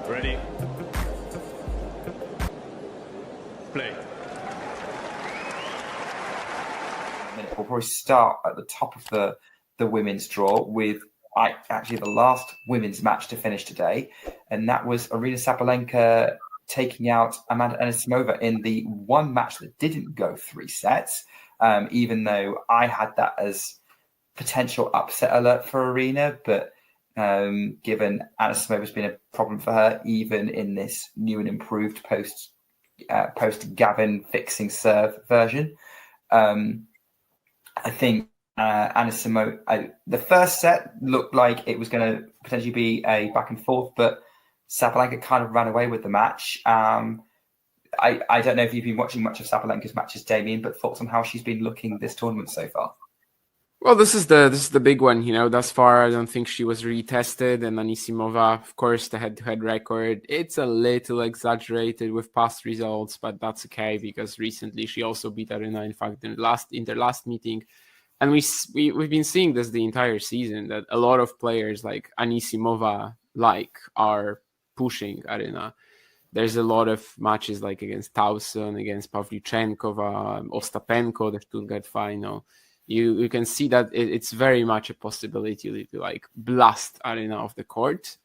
Ready? Play. We'll probably start at the top of the women's draw with actually the last women's match to finish today, and that was Aryna Sabalenka taking out Amanda Anisimova in the one match that didn't go 3 sets, even though I had that as potential upset alert for Aryna, but given Anisimova's been a problem for her, even in this new and improved post Gavin fixing serve version. I think Anisimova, the first set looked like it was going to potentially be a back and forth, but Sabalenka kind of ran away with the match. I don't know if you've been watching much of Sabalenka's matches, Damien, but thoughts on how she's been looking this tournament so far? Well, this is the big one, Thus far, I don't think she was really tested, and Anisimova, of course, the head-to-head record, it's a little exaggerated with past results, but that's okay because recently she also beat Aryna. In fact, in their last meeting, and we've been seeing this the entire season, that a lot of players like Anisimova are pushing Aryna. There's a lot of matches like against Tauson, against Pavlyuchenkova, Ostapenko, the Stuttgart final. You can see that it's very much a possibility to blast Aryna off the court,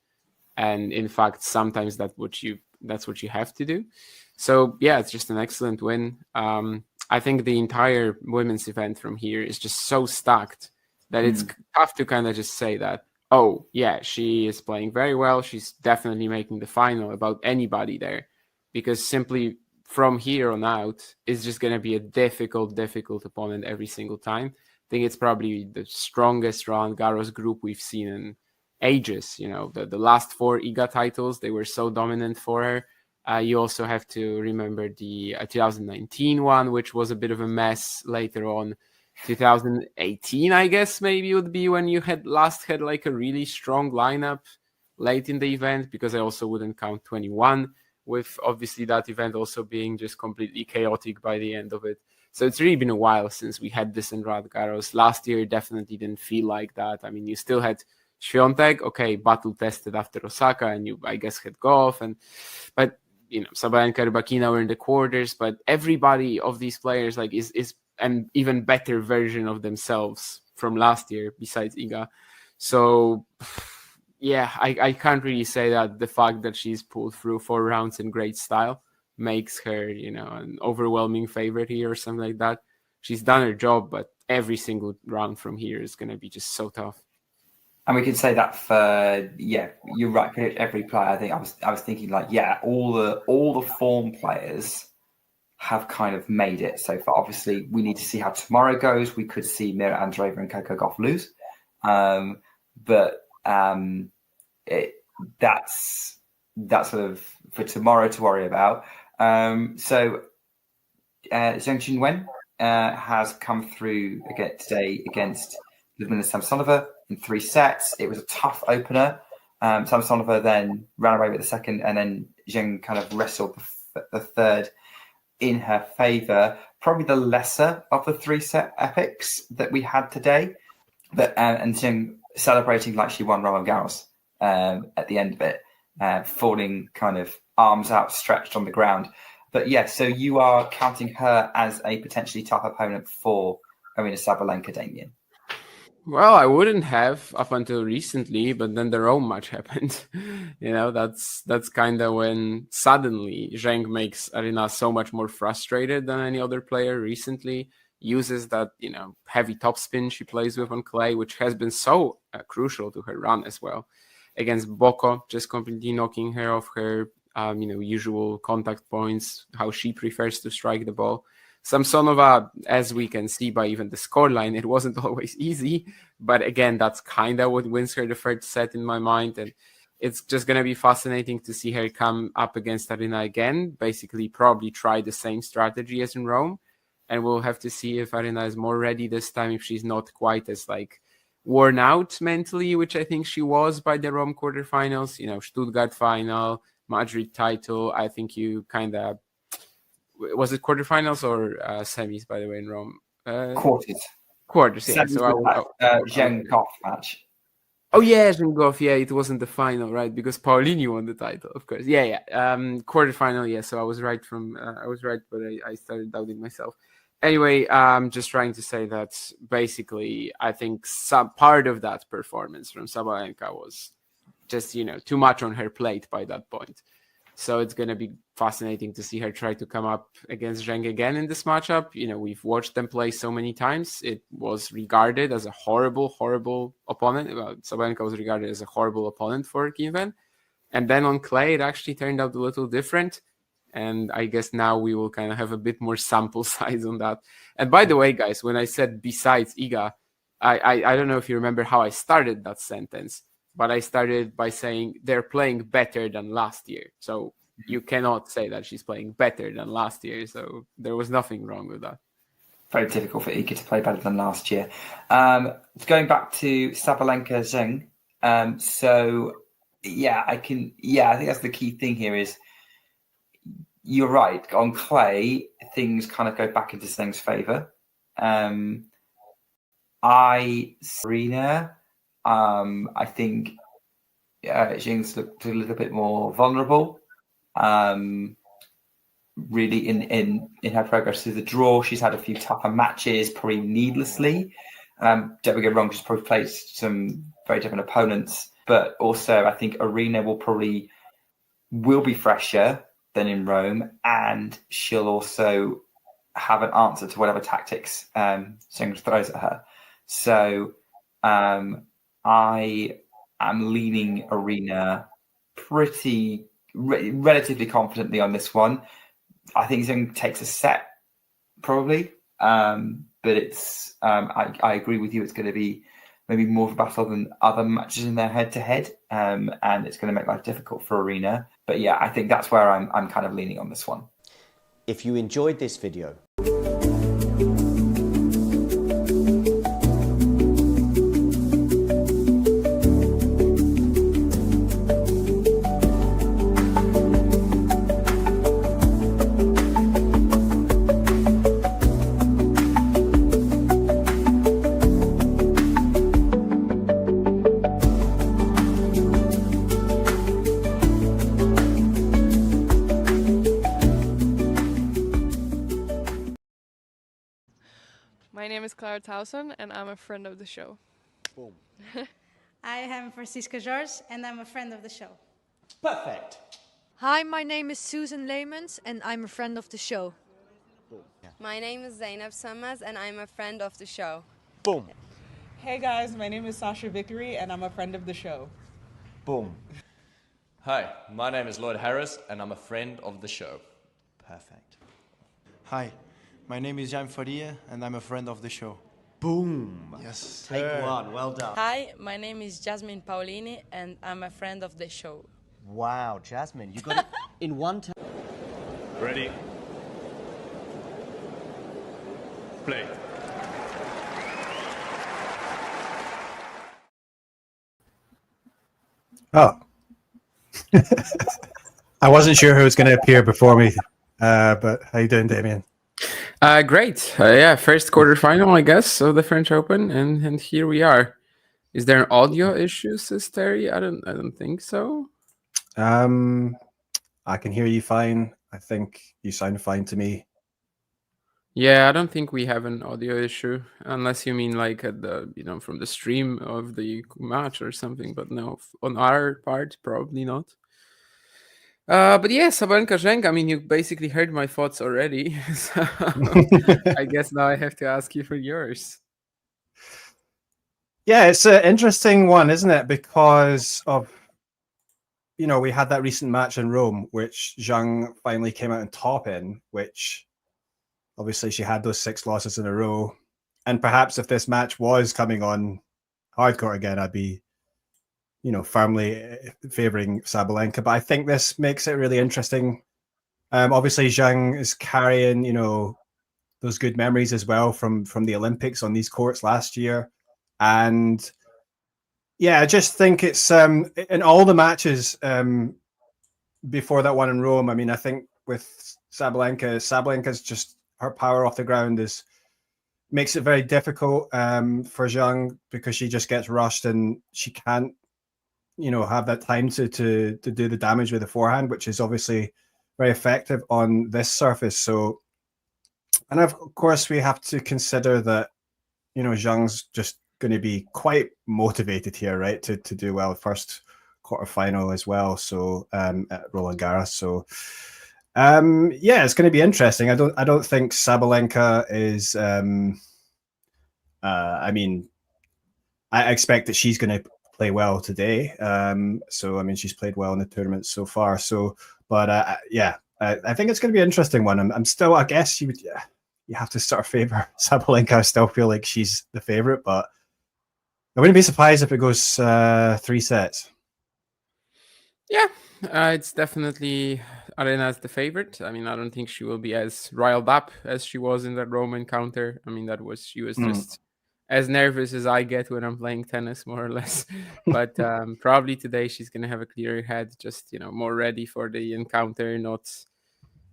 and in fact sometimes that's what you have to do. So yeah, it's just an excellent win. I think the entire women's event from here is just so stacked that it's tough to kind of just say that, oh yeah, she is playing very well, she's definitely making the final about anybody there, because simply from here on out, it's just going to be a difficult opponent every single time. I think it's probably the strongest Roland Garros group we've seen in ages. The last 4 IGA titles, they were so dominant for her. You also have to remember the 2019 one, which was a bit of a mess later on. 2018, I guess, maybe would be when you had like a really strong lineup late in the event, because I also wouldn't count 21. With obviously that event also being just completely chaotic by the end of it. So it's really been a while since we had this in Roland Garros. Last year definitely didn't feel like that. I mean, you still had Świątek, okay, battle tested after Osaka, and you, I guess, had Goff, but Sabalenka, Rybakina were in the quarters, but everybody of these players is an even better version of themselves from last year besides Iga. So yeah, I can't really say that the fact that she's pulled through 4 rounds in great style makes her, an overwhelming favorite here or something like that. She's done her job, but every single round from here is going to be just so tough. And we can say that for, you're right, pretty much every player. I think I was thinking all the form players have kind of made it so far. Obviously, we need to see how tomorrow goes. We could see Mira Andreeva and Coco Gauff lose, but that's sort of for tomorrow to worry about. So Zheng Qinwen has come through again today against Ludmila Samsonova in 3 sets. It was a tough opener. Samsonova then ran away with the second, and then Zheng kind of wrestled the third in her favor. Probably the lesser of the 3-set epics that we had today, but and Zheng celebrating like she won Roland Garros at the end of it, falling kind of arms outstretched on the ground. But yeah, so you are counting her as a potentially tough opponent for Aryna Sabalenka, Damien? Well, I wouldn't have up until recently, but then the Rome match happened. That's kind of when suddenly Zheng makes Aryna so much more frustrated than any other player recently. Uses that, heavy topspin she plays with on clay, which has been so crucial to her run as well. Against Boko, just completely knocking her off her, usual contact points, how she prefers to strike the ball. Samsonova, as we can see by even the scoreline, it wasn't always easy, but again, that's kind of what wins her the third set in my mind, and it's just going to be fascinating to see her come up against Aryna again, basically probably try the same strategy as in Rome, and we'll have to see if Aryna is more ready this time, if she's not quite as worn out mentally, which I think she was by the Rome quarterfinals, Stuttgart final, Madrid title. I think you kind of, was it quarterfinals or semis, by the way, in Rome? Quarters, yeah. So Zheng Gauff match. Oh yeah, Zheng, yeah, it wasn't the final, right? Because Paulini won the title, of course. Yeah. Quarterfinal, yeah. So I was right but I started doubting myself. Anyway, just trying to say that basically, I think some part of that performance from Sabalenka was just too much on her plate by that point. So it's going to be fascinating to see her try to come up against Zheng again in this matchup. We've watched them play so many times. It was regarded as a horrible, horrible opponent. Well, Sabalenka was regarded as a horrible opponent for Qinwen. And then on clay, it actually turned out a little different. And I guess now we will kind of have a bit more sample size on that. And by the way, guys, when I said besides Iga, I don't know if you remember how I started that sentence, but I started by saying they're playing better than last year. So you cannot say that she's playing better than last year. So there was nothing wrong with that. Very difficult for Iga to play better than last year. Going back to Sabalenka Zheng. I think that's the key thing here is you're right. On clay, things kind of go back into Zheng's favour. Aryna, I think Zheng's looked a little bit more vulnerable. Really, in her progress through the draw, she's had a few tougher matches, probably needlessly. Don't get me wrong, she's probably played some very different opponents, but also I think Aryna will be fresher than in Rome, and she'll also have an answer to whatever tactics Zheng throws at her. So I am leaning Aryna pretty relatively confidently on this one. I think Zheng takes a set probably, but it's I agree with you. It's going to be maybe more of a battle than other matches in their head-to-head, and it's going to make life difficult for Aryna. But yeah, I think that's where I'm kind of leaning on this one. If you enjoyed this video, My name is Clara Towson, and I'm a friend of the show. boom. I am Francisca George, and I'm a friend of the show. Perfect. Hi, my name is Susan Leemans, and I'm a friend of the show. My name is Zainab Sammaz, and I'm a friend of the show. Boom. Hey guys, my name is Sasha Vickery, and I'm a friend of the show. Boom. Hi, my name is Lloyd Harris, and I'm a friend of the show. Perfect. Hi, my name is Jan Faria, and I'm a friend of the show. Boom. Yes. Take one. Well done. Hi, my name is Jasmine Paulini, and I'm a friend of the show. Wow, Jasmine, you got it in one time. Ready? Play. Oh. I wasn't sure who was going to appear before me, but how you doing, Damien? Great. Yeah, first quarterfinal, I guess, of the French Open, and here we are. Is there an audio issue, says Terry? I don't think so. I can hear you fine. I think you sound fine to me. Yeah, I don't think we have an audio issue, unless you mean like at the from the stream of the match or something. But no, on our part, probably not. But yeah, Sabalenka Zheng, I mean, you basically heard my thoughts already. So I guess now I have to ask you for yours. Yeah, it's an interesting one, isn't it? Because of, we had that recent match in Rome, which Zheng finally came out on top in, which obviously she had those 6 losses in a row. And perhaps if this match was coming on hardcourt again, I'd be firmly favouring Sabalenka, but I think this makes it really interesting. Obviously, Zheng is carrying, those good memories as well from the Olympics on these courts last year, and yeah, I just think it's in all the matches before that one in Rome. I mean, I think with Sabalenka's just her power off the ground is makes it very difficult for Zheng because she just gets rushed and she can't, have that time to do the damage with the forehand, which is obviously very effective on this surface. So, and of course, we have to consider that, Zheng's just going to be quite motivated here, right, to do well first quarterfinal as well. So at Roland Garros. So it's going to be interesting. I don't think Sabalenka is. I expect that she's going to play well today. She's played well in the tournament so far. So, but I think it's going to be an interesting one. I'm still, I guess you have to sort of favor Sabalenka. I still feel like she's the favorite, but I wouldn't be surprised if it goes 3 sets. Yeah, it's definitely Aryna as the favorite. I mean, I don't think she will be as riled up as she was in that Rome encounter. I mean, she was just as nervous as I get when I'm playing tennis, more or less. But probably today she's gonna have a clearer head, just more ready for the encounter, not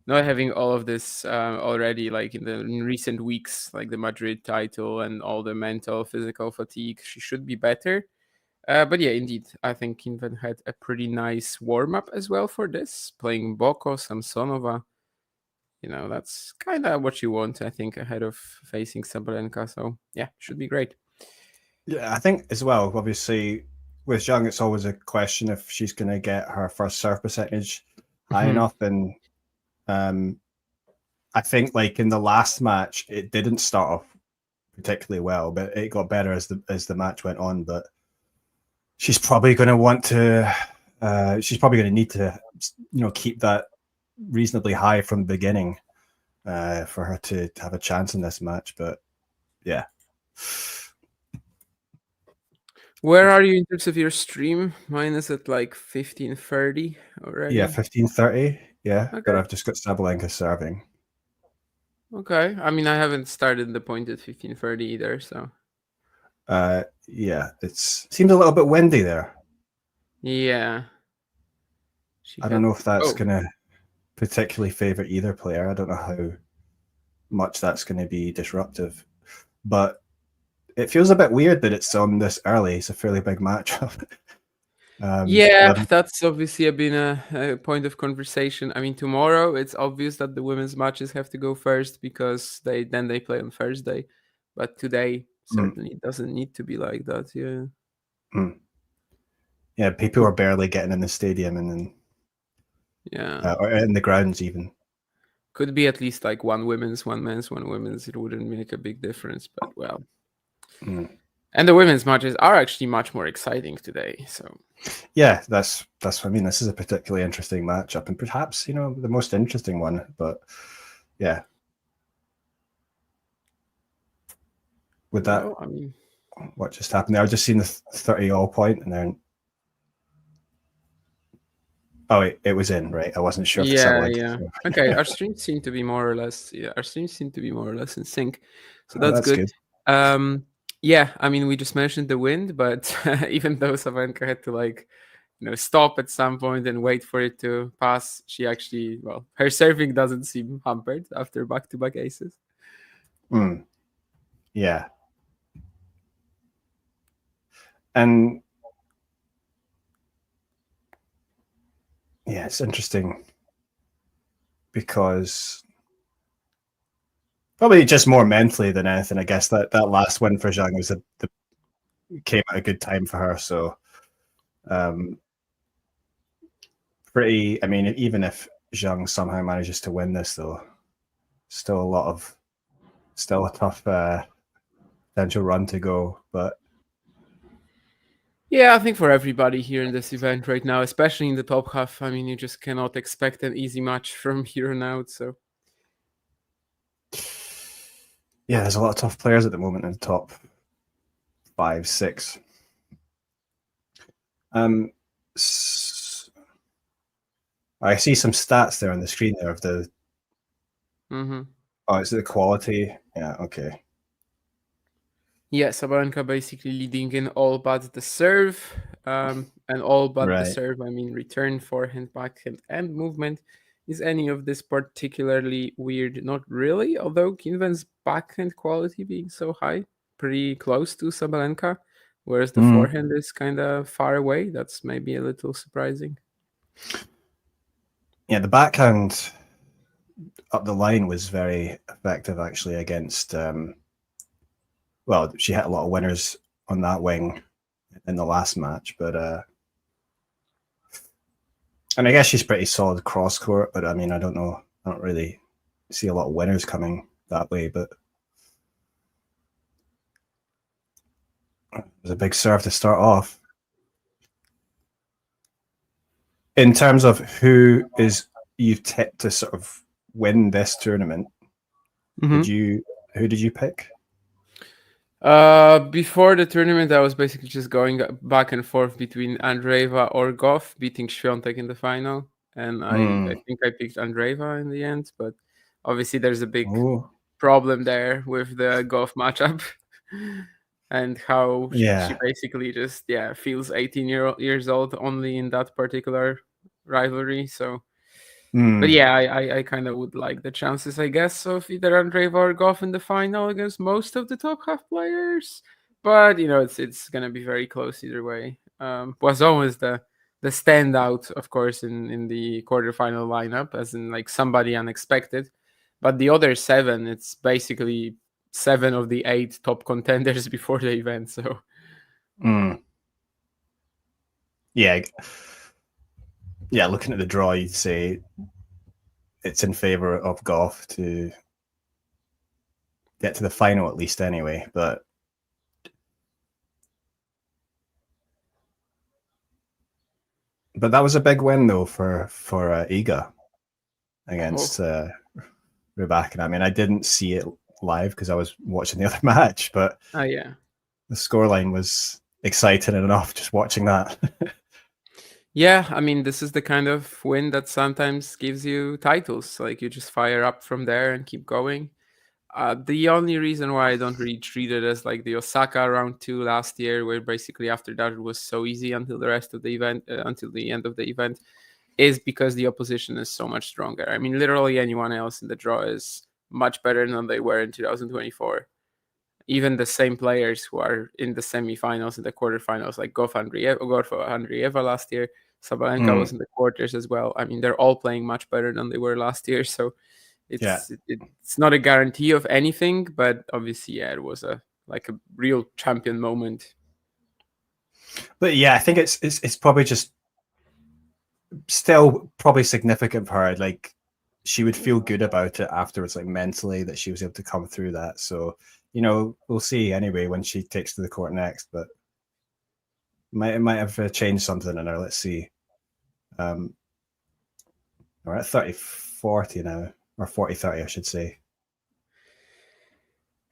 having all of this already, like in recent weeks, like the Madrid title and all the mental, physical fatigue. She should be better. But yeah, indeed, I think Qinwen had a pretty nice warm-up as well for this, playing Boko, Samsonova. That's kind of what you want, I think, ahead of facing Sabalenka. So yeah, should be great. Yeah, I think as well, obviously, with Zheng, it's always a question if she's going to get her first serve percentage high enough. And I think, like, in the last match, it didn't start off particularly well, but it got better as the match went on. But she's probably going to want to. She's probably going to need to, keep that reasonably high from the beginning for her to have a chance in this match. But yeah. Where are you in terms of your stream? Mine is at like 15:30 already. Yeah, 15:30. Yeah, Okay. but I've just got Sabalenka serving. Okay. I mean, I haven't started the point at 15:30 either, so. Yeah, it seems a little bit windy there. Yeah. I don't know if that's going to particularly favor either player. I don't know how much that's going to be disruptive, but it feels a bit weird that it's on this early. It's a fairly big matchup. That's obviously been a point of conversation. I mean, tomorrow it's obvious that the women's matches have to go first because they play on Thursday, but today certainly doesn't need to be like that. Yeah. Yeah, people are barely getting in the stadium and then or in the grounds even. Could be at least like one women's, one men's, one women's. It wouldn't make a big difference, but well. And the women's matches are actually much more exciting today. So yeah, that's what I mean. This is a particularly interesting matchup, and perhaps the most interesting one. But yeah, with that, I mean, what just happened there? I just seen the 30-all point, and then it was in, right? I wasn't sure. Yeah. Okay, our streams seem to be more or less. Yeah, our streams seem to be more or less in sync, so that's good. Yeah, I mean, we just mentioned the wind, but even though Sabalenka had to stop at some point and wait for it to pass, she actually, her serving doesn't seem hampered after back-to-back aces. Yeah. And yeah, it's interesting because probably just more mentally than anything, I guess that last win for Zheng was came at a good time for her. So pretty. I mean, even if Zheng somehow manages to win this, though, still a tough potential run to go. But yeah, I think for everybody here in this event right now, especially in the top half, I mean, you just cannot expect an easy match from here on out. So yeah, there's a lot of tough players at the moment in the top 5, 6. I see some stats there on the screen there of the. Oh, is it the quality? Yeah. Okay. Yeah, Sabalenka basically leading in all but the serve, and all but the serve. I mean, return, forehand, backhand, and movement. Is any of this particularly weird? Not really, although Qinwen's backhand quality being so high, pretty close to Sabalenka, whereas the forehand is kind of far away. That's maybe a little surprising. Yeah, the backhand up the line was very effective actually against. Well, she hit a lot of winners on that wing in the last match, but and I guess she's pretty solid cross court. But I mean, I don't know. I don't really see a lot of winners coming that way. But it was a big serve to start off. In terms of who is you've tipped to sort of win this tournament, who did you pick? Before the tournament, I was basically just going back and forth between Andreeva or Goff beating Świątek in the final, and I think I picked Andreeva in the end. But obviously, there's a big problem there with the Goff matchup and how she basically just feels 18 years old only in that particular rivalry. So. But yeah, I kind of would like the chances, I guess, of either Andreeva or Goff in the final against most of the top half players. But it's gonna be very close either way. Poisson is the standout, of course, in the quarterfinal lineup, as in like somebody unexpected. But the other 7, it's basically 7 of the 8 top contenders before the event. So yeah, looking at the draw, you'd say it's in favor of Goff to get to the final at least anyway, but that was a big win though for Iga against Rybakina. I mean, I didn't see it live because I was watching the other match, but the scoreline was exciting enough just watching that. Yeah, I mean, this is the kind of win that sometimes gives you titles. Like you just fire up from there and keep going. The only reason why I don't really treat it as like the Osaka round 2 last year, where basically after that it was so easy until the rest of the event, until the end of the event, is because the opposition is so much stronger. I mean, literally anyone else in the draw is much better than they were in 2024. Even the same players who are in the semifinals and the quarterfinals, like Goff Andreeva last year, Sabalenka was in the quarters as well. I mean, they're all playing much better than they were last year. So it's not a guarantee of anything, but obviously, it was a real champion moment. But yeah, I think it's probably just still probably significant for her. Like she would feel good about it afterwards, like mentally, that she was able to come through that. So we'll see anyway when she takes to the court next, but it might have changed something in her. Let's see. We're at 30-40 now, or 40-30, I should say.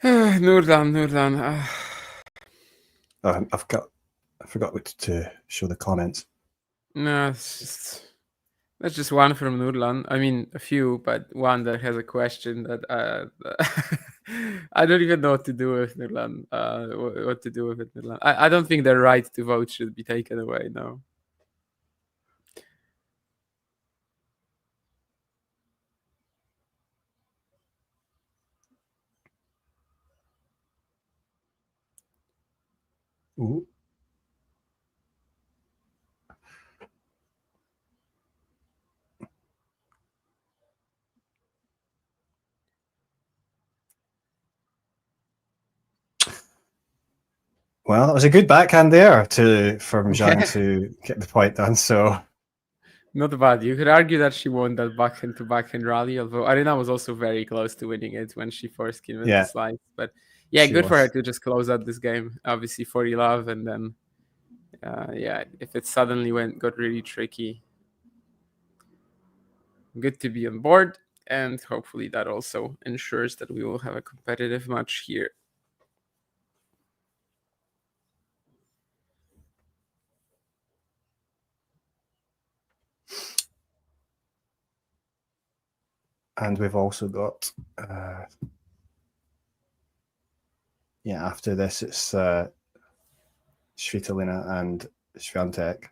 Nurlan. Oh, I forgot to show the comments. No, that's just one from Nurlan. I mean, a few, but one that has a question that I don't even know what to do with Nurlan. What to do with it, Nurlan? I don't think the right to vote should be taken away. No. Ooh. Well, that was a good backhand there from Zheng to get the point done. So not bad. You could argue that she won that backhand to backhand rally, although Aryna was also very close to winning it when she forced Qinwen to slice. But yeah, good for her to just close out this game. Obviously 40-love, and then if it suddenly got really tricky, good to be on board, and hopefully that also ensures that we will have a competitive match here. And we've also got after this it's Svitolina and Świątek.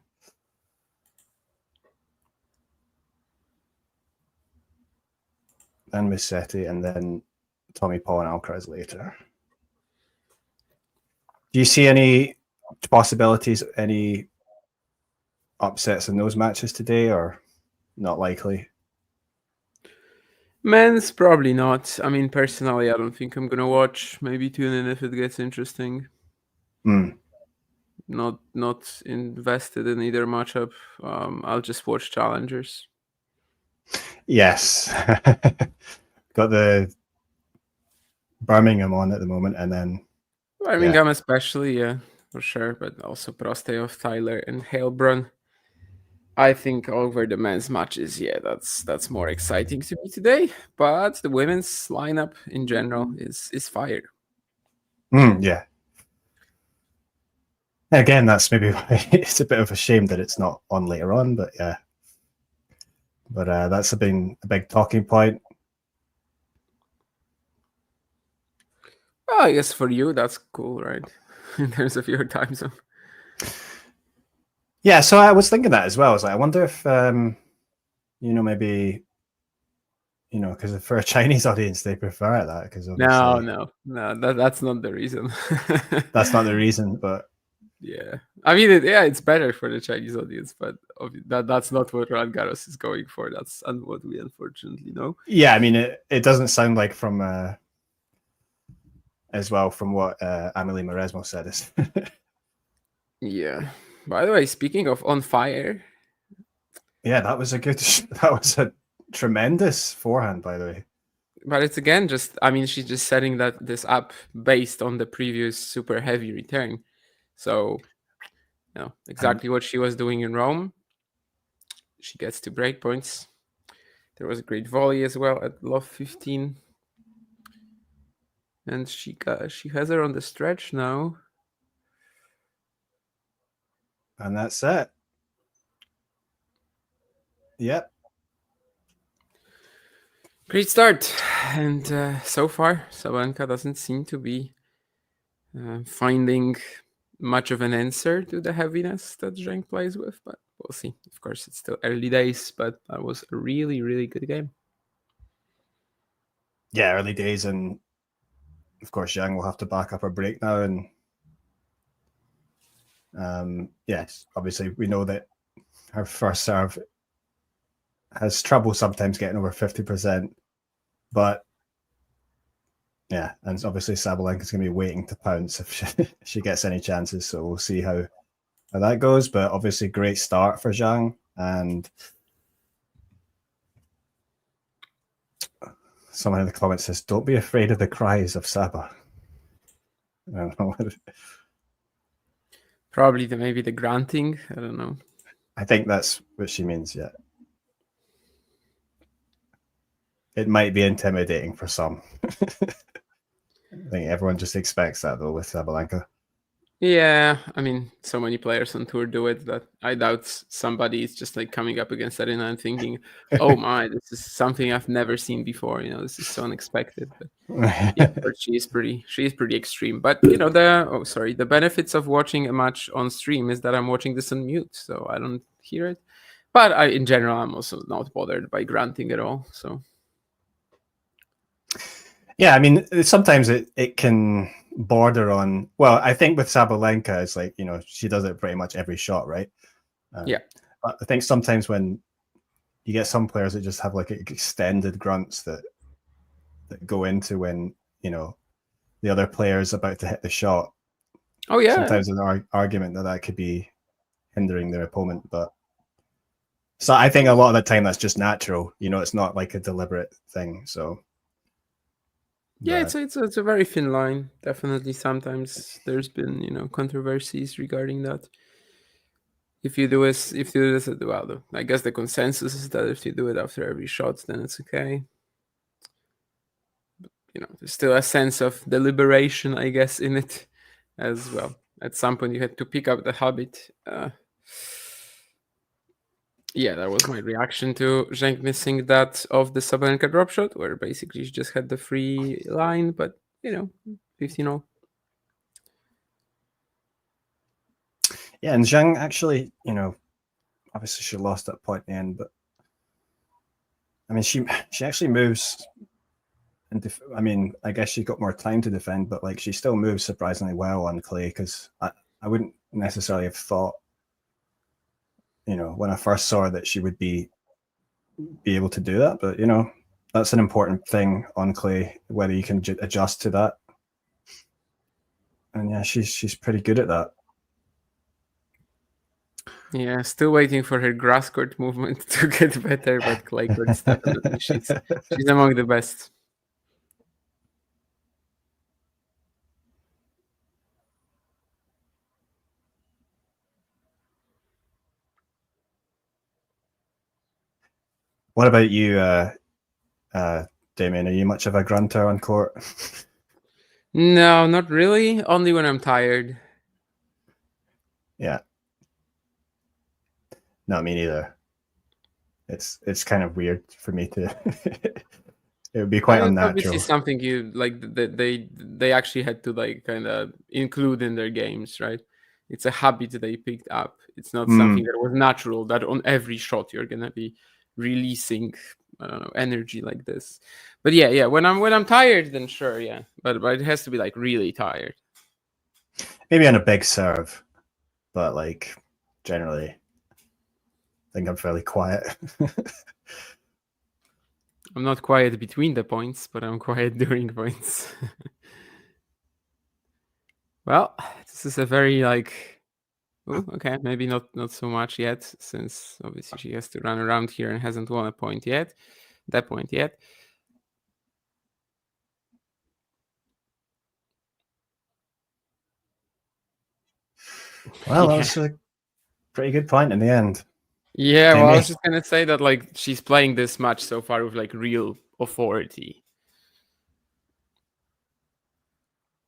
and Musetti, and then Tommy Paul and Alcaraz later. Do you see any possibilities, any upsets in those matches today, or not likely? Men's probably not. I mean, personally, I don't think I'm gonna watch. Maybe tune in if it gets interesting. Not invested in either matchup. I'll just watch challengers. Yes. Got the Birmingham on at the moment, and then Birmingham especially, yeah, for sure. But also Prosteov, Tyler, and Heilbronn. I think over the men's matches, yeah, that's more exciting to me today. But the women's lineup in general is fire. Yeah. Again, that's maybe why it's a bit of a shame that it's not on later on, but yeah. But that's been a big talking point. Well, I guess for you that's cool, right? In terms of your time zone. Yeah, so I was thinking that as well. I was like, I wonder if maybe because for a Chinese audience they prefer that, because no, that's not the reason. That's not the reason, but yeah, I mean, it's better for the Chinese audience, but that's not what Roland Garros is going for. That's what we unfortunately know. Yeah, I mean, it doesn't sound like from as well from what Amelie Mauresmo said. Yeah. By the way, speaking of on fire, yeah, that was a tremendous forehand, by the way. But it's again she's just setting this up based on the previous super heavy return. So, exactly what she was doing in Rome. She gets to break points. There was a great volley as well at love 15. And she has her on the stretch now. And that's it. Yep. Great start. And so far, Sabalenka doesn't seem to be finding much of an answer to the heaviness that Zheng plays with, but we'll see. Of course, it's still early days, but that was a really, really good game. Yeah, early days, and of course, Zheng will have to back up her break now. And yes, obviously, we know that her first serve has trouble sometimes getting over 50%, but yeah, and obviously Sabalenka's going to be waiting to pounce if she gets any chances. So we'll see how that goes. But obviously, great start for Zheng. And someone in the comments says, "Don't be afraid of the cries of Saba." I don't know. Probably maybe the granting. I don't know. I think that's what she means. Yeah, it might be intimidating for some. I think everyone just expects that though with Sabalenka. Yeah, I mean, so many players on tour do it that I doubt somebody is just like coming up against Aryna and thinking, "Oh my, this is something I've never seen before." This is so unexpected. But yeah, but she is pretty extreme. But the benefits of watching a match on stream is that I'm watching this on mute, so I don't hear it. But in general, I'm also not bothered by granting at all. So. Yeah, I mean, sometimes it can border on. Well, I think with Sabalenka, it's like she does it pretty much every shot, right? Yeah. But I think sometimes when you get some players that just have like extended grunts that go into when the other player is about to hit the shot. Oh yeah. Sometimes an argument that could be hindering their opponent, but so I think a lot of the time that's just natural. It's not like a deliberate thing. So. Yeah, it's a very thin line. Definitely, sometimes there's been controversies regarding that. If you do this, well, I guess the consensus is that if you do it after every shot, then it's okay. But, there's still a sense of deliberation, I guess, in it as well. At some point, you had to pick up the habit. Yeah, that was my reaction to Zheng missing that of the Sabalenka drop shot, where basically she just had the free line, but 15-0. Yeah, and Zheng actually, obviously she lost that point in the end, but I mean, she actually moves. And I mean, I guess she got more time to defend, but like she still moves surprisingly well on clay, because I wouldn't necessarily have thought, when I first saw her, that she would be able to do that. But that's an important thing on clay, whether you can adjust to that. And yeah, she's pretty good at that. Yeah, still waiting for her grass court movement to get better, but clay courts definitely she's among the best. What about you, Damien? Are you much of a grunter on court? No, not really. Only when I'm tired. Yeah. No, me neither. It's kind of weird for me to. It would be quite unnatural. Obviously, something you like. They actually had to like kind of include in their games, right? It's a habit they picked up. It's not something that was natural. That on every shot you're gonna be releasing, I don't know, energy like this. But yeah. When I'm tired, then sure, yeah. But it has to be like really tired. Maybe on a big serve, but like generally, I think I'm fairly quiet. I'm not quiet between the points, but I'm quiet during points. Well, this is a very like, okay, maybe not so much yet, since obviously she has to run around here and hasn't won a point yet. That point yet. Well, that was a pretty good point in the end. Yeah, well, I was just gonna say that like she's playing this match so far with like real authority.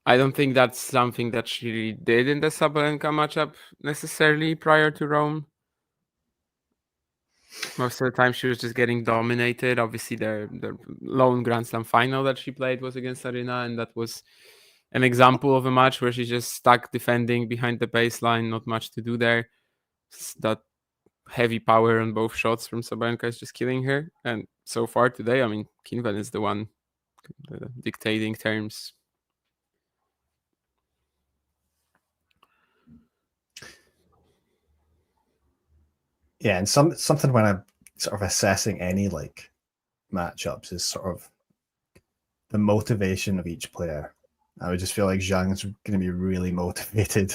I don't think that's something that she did in the Sabalenka matchup necessarily prior to Rome. Most of the time she was just getting dominated. Obviously, the lone Grand Slam final that she played was against Aryna, and that was an example of a match where she just stuck defending behind the baseline, not much to do there. That heavy power on both shots from Sabalenka is just killing her. And so far today, I mean, Qinwen is the one dictating terms. Yeah, and something when I'm sort of assessing any like matchups is sort of the motivation of each player. I would just feel like Zheng's going to be really motivated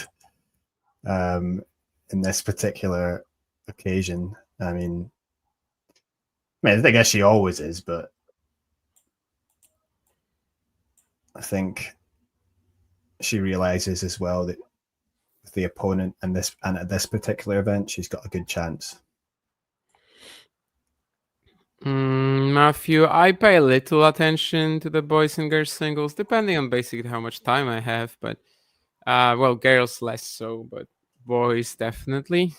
in this particular occasion. I mean, I guess she always is, but I think she realizes as well that with the opponent and at this particular event, she's got a good chance. Matthew, I pay a little attention to the boys and girls singles, depending on basically how much time I have. But well, girls less so, but boys definitely.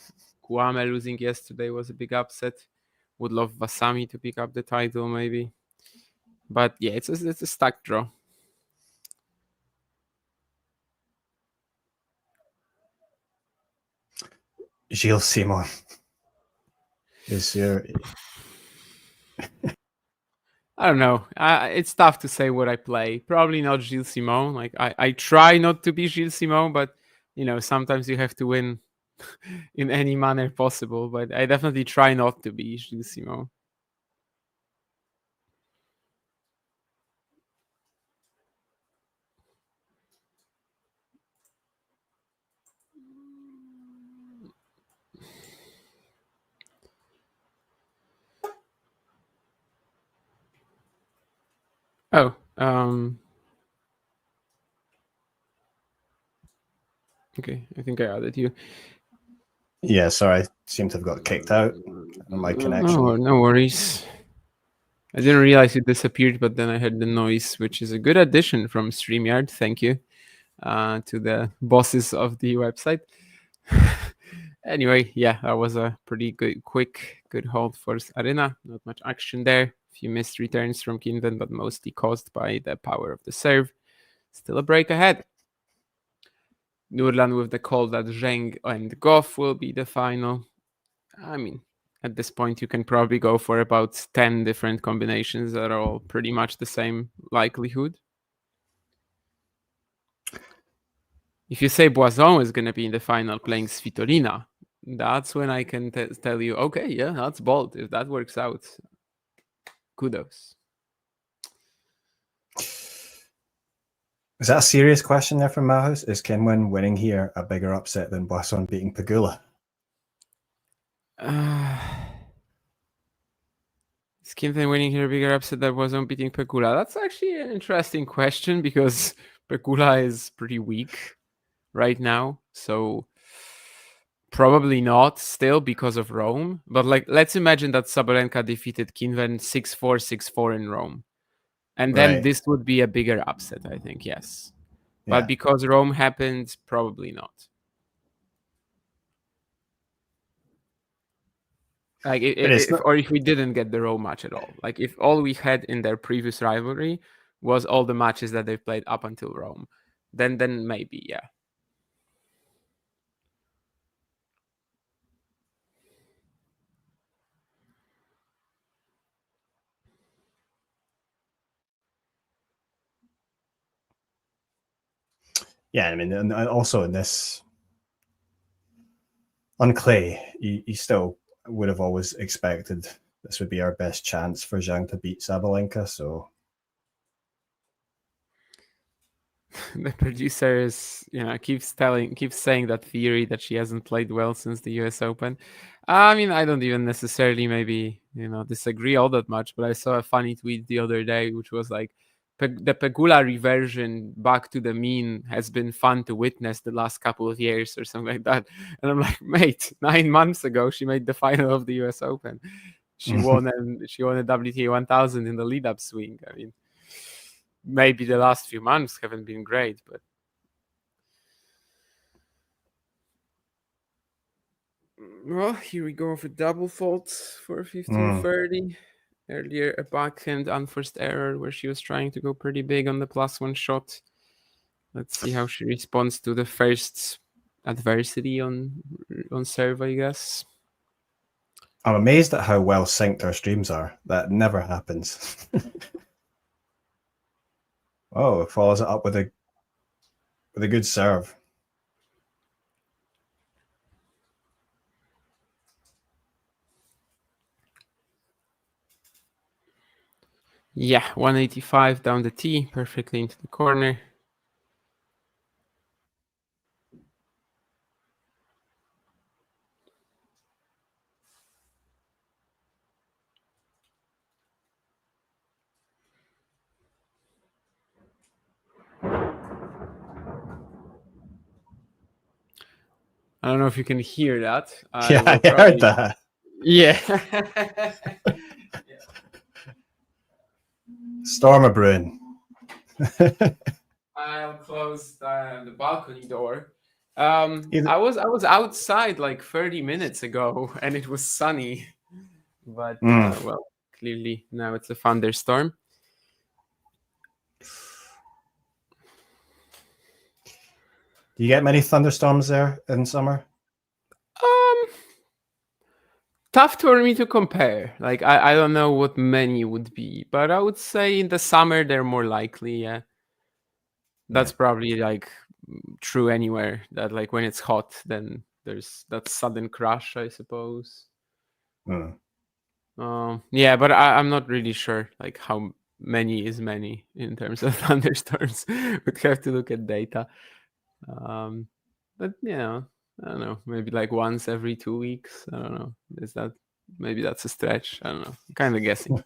Kwame losing yesterday was a big upset. Would love Vasami to pick up the title, maybe. But yeah, it's a stacked draw. Gilles Simon is your. I don't know. It's tough to say what I play. Probably not Gilles Simon. Like I try not to be Gilles Simon, but sometimes you have to win in any manner possible. But I definitely try not to be Gilles Simon. Oh, okay. I think I added you. Yeah, sorry. I seem to have got kicked out on my connection. No worries. I didn't realize it disappeared, but then I heard the noise, which is a good addition from StreamYard. Thank you to the bosses of the website. Anyway, yeah, that was a pretty good hold for Aryna. Not much action there. A few missed returns from Qinwen, but mostly caused by the power of the serve. Still a break ahead. Nurlan with the call that Zheng and Goff will be the final. I mean, At this point, you can probably go for about 10 different combinations that are all pretty much the same likelihood. If you say Boison is going to be in the final playing Svitolina, that's when I can tell you, okay, yeah, that's bold. If that works out, kudos. Is that a serious question there from Mahus? Is Qinwen winning here a bigger upset than Boisson beating Pegula? Is Qinwen winning here a bigger upset than Boison beating Pegula? That's actually an interesting question because Pegula is pretty weak right now. So probably not still because of Rome. But like, let's imagine that Sabalenka defeated Qinwen 6-4, 6-4 in Rome. And then this would be a bigger upset, I think, yes. Yeah. But because Rome happened, probably not. Like, if we didn't get the Rome match at all. Like, if all we had in their previous rivalry was all the matches that they've played up until Rome, then maybe, yeah. Yeah, I mean, and also in this, on clay, you still would have always expected this would be our best chance for Zheng to beat Sabalenka, so... The producer is, keeps saying that theory that she hasn't played well since the US Open. I mean, I don't even necessarily maybe, disagree all that much, but I saw a funny tweet the other day, which was like, the Pegula reversion back to the mean has been fun to witness the last couple of years or something like that. And I'm like, mate, 9 months ago, she made the final of the US Open. She won a WTA 1000 in the lead-up swing. I mean, maybe the last few months haven't been great, but well, here we go for double faults for 1530. Earlier, a backhand unforced error where she was trying to go pretty big on the +1 shot. Let's see how she responds to the first adversity on serve, I guess. I'm amazed at how well synced our streams are. That never happens. Oh, follows it up with a good serve. Yeah, 185 down the tee, perfectly into the corner. I don't know if you can hear that. I heard that. Yeah. Storm of Bruin. I'll close the balcony door. I was outside like 30 minutes ago, and it was sunny. But well, clearly now it's a thunderstorm. Do you get many thunderstorms there in summer? Tough for me to compare. Like I don't know what many would be, but I would say in the summer they're more likely. Yeah, that's probably like true anywhere. That like when it's hot, then there's that sudden crash, I suppose. Yeah, but I'm not really sure like how many is many in terms of thunderstorms. Would have to look at data. But I don't know, maybe like once every 2 weeks. I don't know. Maybe that's a stretch. I don't know. I'm kind of guessing.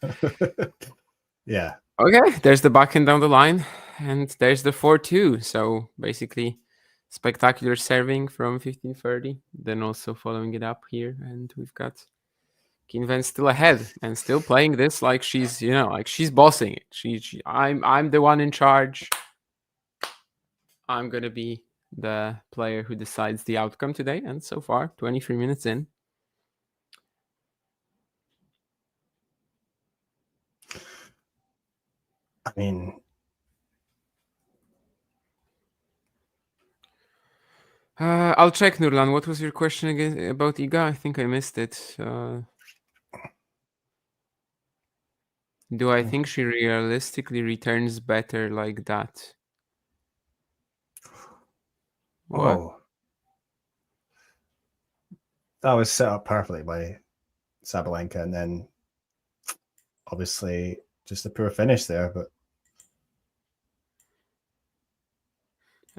Yeah. Okay, there's the backhand down the line, and there's the 4-2. So basically, spectacular serving from 1530. Then also following it up here, and we've got Qinwen still ahead and still playing this like she's like she's bossing it. I'm the one in charge. I'm gonna be the player who decides the outcome today, and so far 23 minutes in. I mean, I'll check, Nurlan. What was your question again about Iga? I think I missed it. Do I think she realistically returns better like that? What? Oh, that was set up perfectly by Sabalenka, and then obviously just a poor finish there. But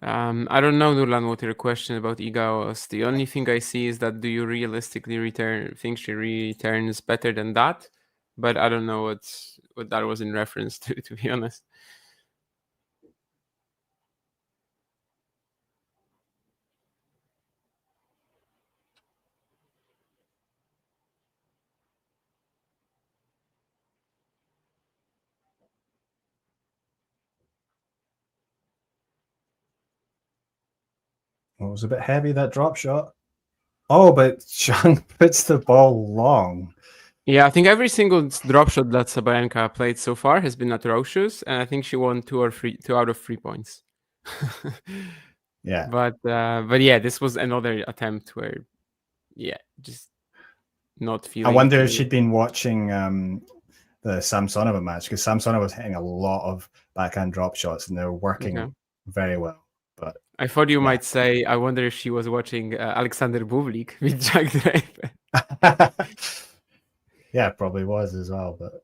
I don't know, Nulan, what your question about Iga was. The only thing I see is that do you realistically think she returns better than that? But I don't know what that was in reference to be honest. it was a bit heavy, that drop shot. Oh, but Zheng puts the ball long. Yeah, I think every single drop shot that Sabalenka played so far has been atrocious, and I think she won 2 out of 3 points. Yeah. But yeah, this was another attempt where, yeah, just not feeling. I wonder if she'd been watching the Samsonova match, because Samsonova was hitting a lot of backhand drop shots and they were working very well. But I thought you might say, I wonder if she was watching Alexander Bublik with Jack Draper. Yeah, probably was as well. But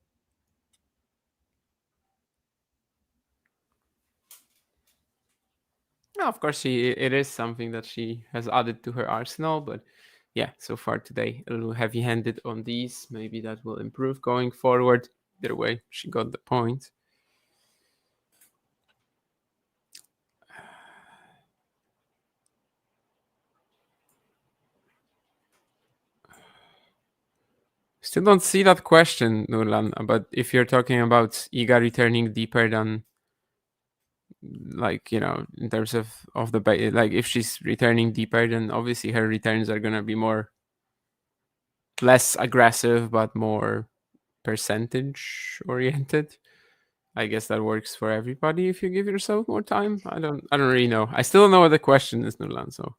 no, of course, it is something that she has added to her arsenal. But yeah, so far today, a little heavy-handed on these. Maybe that will improve going forward. Either way, she got the point. Still don't see that question, Nurlan. But if you're talking about Iga returning deeper than, like, you know, in terms of the like, if she's returning deeper, then obviously her returns are gonna be less aggressive, but more percentage oriented. I guess that works for everybody if you give yourself more time. I don't really know. I still don't know what the question is, Nurlan. So.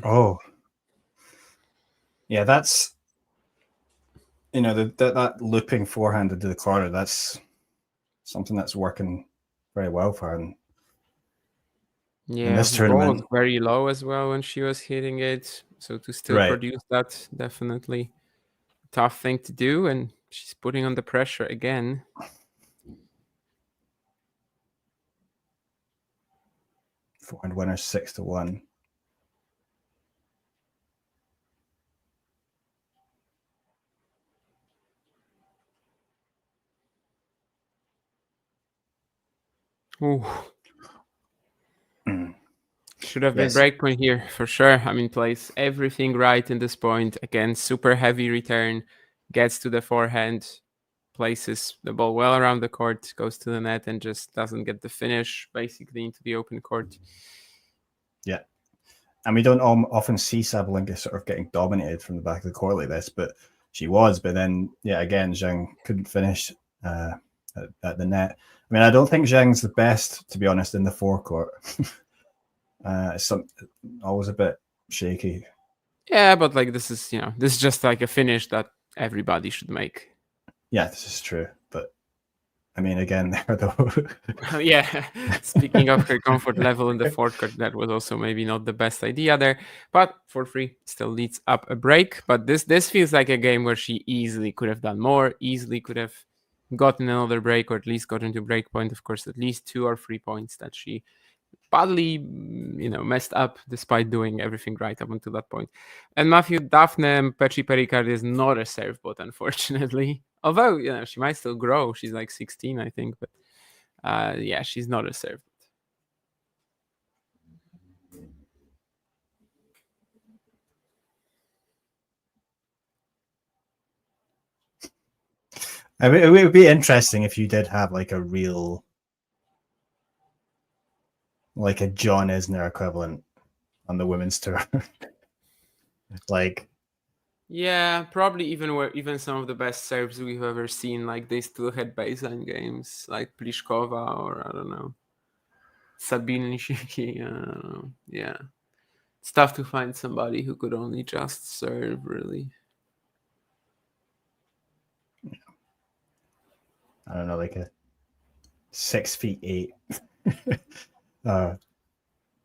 Oh, yeah, that's, you know, that looping forehand into the corner. That's something that's working very well for her. And yeah, in this the ball was tournament, very low as well when she was hitting it. So to still produce that, definitely tough thing to do. And she's putting on the pressure again. Forehand winner 6-1. Ooh. Should have been breakpoint here for sure. I mean, plays everything right in this point. Again, super heavy return, gets to the forehand, places the ball well around the court, goes to the net, and just doesn't get the finish basically into the open court. Yeah. And we don't often see Sabalenka sort of getting dominated from the back of the court like this, but she was. But then, yeah, again, Zheng couldn't finish at the net. I mean, I don't think Zheng's the best, to be honest, in the forecourt. It's always a bit shaky. Yeah, but like this is just like a finish that everybody should make. Yeah, this is true. But I mean, again, there though. Yeah, speaking of her comfort level in the forecourt, that was also maybe not the best idea there. But for free, still leads up a break. But this feels like a game where she easily could have done more, easily could have gotten another break, or at least gotten to break point. Of course, at least 2 or 3 points that she badly, messed up despite doing everything right up until that point. And Matthew, Daphne Petri Pericard is not a serve bot, unfortunately. Although, she might still grow. She's like 16, I think. But yeah, she's not a serve I mean, it would be interesting if you did have like a real, like a John Isner equivalent on the women's tour. Like, Yeah, probably even some of the best serves we've ever seen, like they still had baseline games, like Pliskova or I don't know, Sabine Shiki. I don't know. Yeah, it's tough to find somebody who could only just serve, really. I don't know, like a 6'8"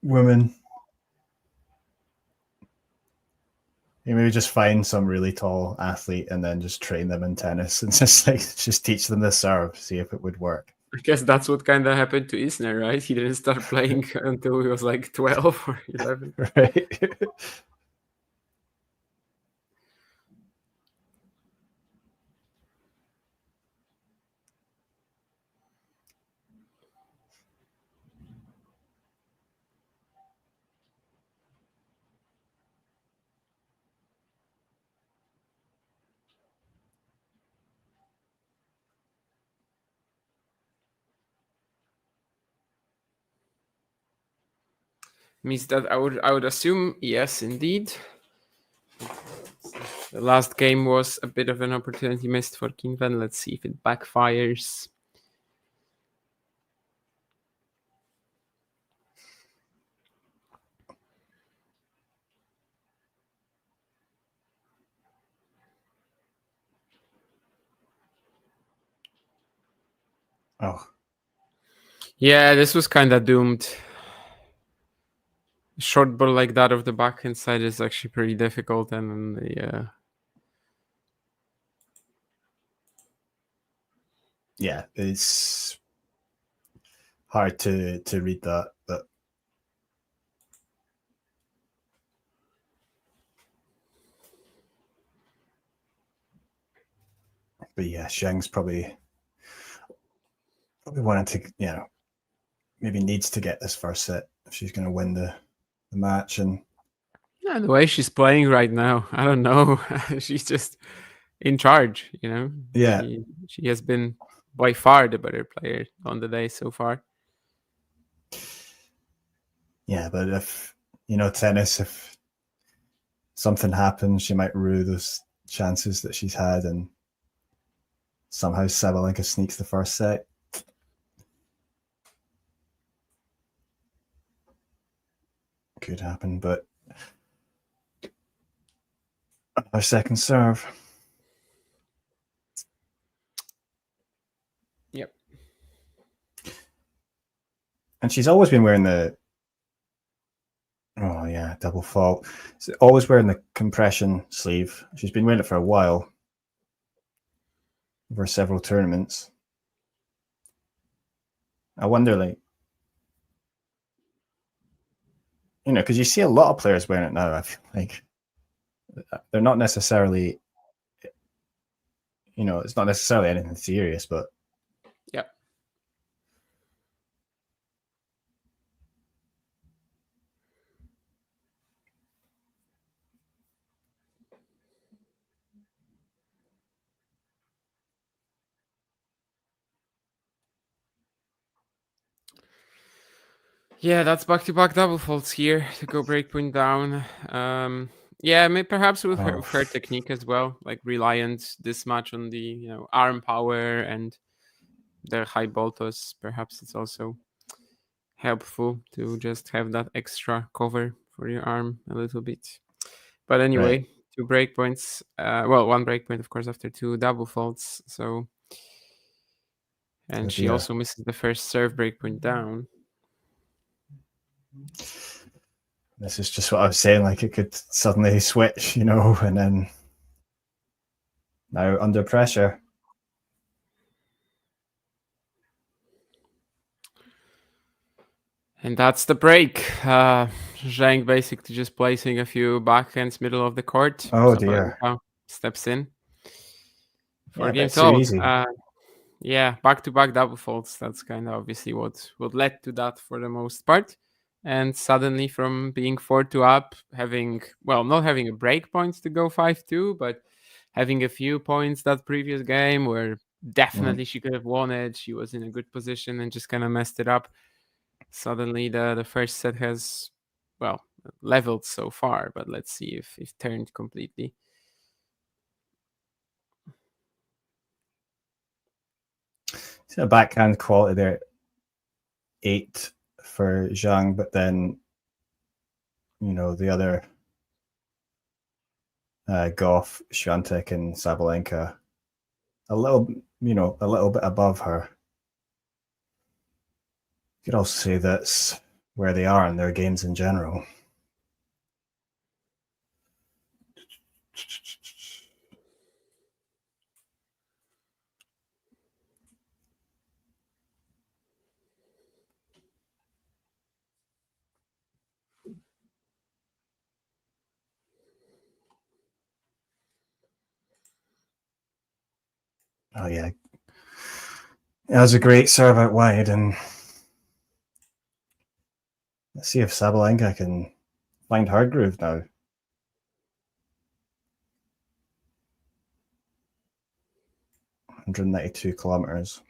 woman. You maybe just find some really tall athlete and then just train them in tennis and just teach them the serve, see if it would work. I guess that's what kind of happened to Isner, right? He didn't start playing until he was like 12 or 11. Right. Means that I would assume yes, indeed. The last game was a bit of an opportunity missed for Qinwen. Let's see if it backfires. Oh. Yeah, this was kind of doomed. A short ball like that of the backhand side is actually pretty difficult, and yeah, it's hard to read that, but yeah, Zheng's probably wanting to, maybe needs to get this first set if she's going to win the match. And yeah, the way she's playing right now, I don't know. She's just in charge, Yeah. She has been by far the better player on the day so far. Yeah, but if tennis, if something happens, she might rue those chances that she's had, and somehow Sabalenka sneaks the first set. Could happen, but our second serve. Yep. And she's always been wearing double fault. She's always wearing the compression sleeve. She's been wearing it for a while, over several tournaments. I wonder, because you see a lot of players wearing it now. I feel like they're not necessarily, it's not necessarily anything serious, but yeah. Yeah, that's back-to-back double faults here to go breakpoint down. Yeah, perhaps with her technique as well, like reliant this much on the arm power and the high ball toss. Perhaps it's also helpful to just have that extra cover for your arm a little bit. But anyway, right. 2 breakpoints. Well, 1 breakpoint, of course, after 2 double faults. So, and she also misses the first serve breakpoint down. This is just what I was saying. Like it could suddenly switch, and then now under pressure. And that's the break. Zheng basically just placing a few backhands middle of the court. Oh dear. Steps in for Yeah, game that's too 12. easy. Yeah, back-to-back double faults. That's kind of obviously what led to that for the most part. And suddenly from being 4-2 up, not having a break point to go 5-2, but having a few points that previous game where definitely she could have won it. She was in a good position and just kind of messed it up. Suddenly the first set has, leveled so far, but let's see if turned completely. a backhand quality there. 8 for Zheng, but then, the other Goff, Swiatek, and Sabalenka a little bit above her. You could also say that's where they are in their games in general. Oh yeah, that was a great serve out wide, and let's see if Sabalenka can find her groove now. $192 kilometers.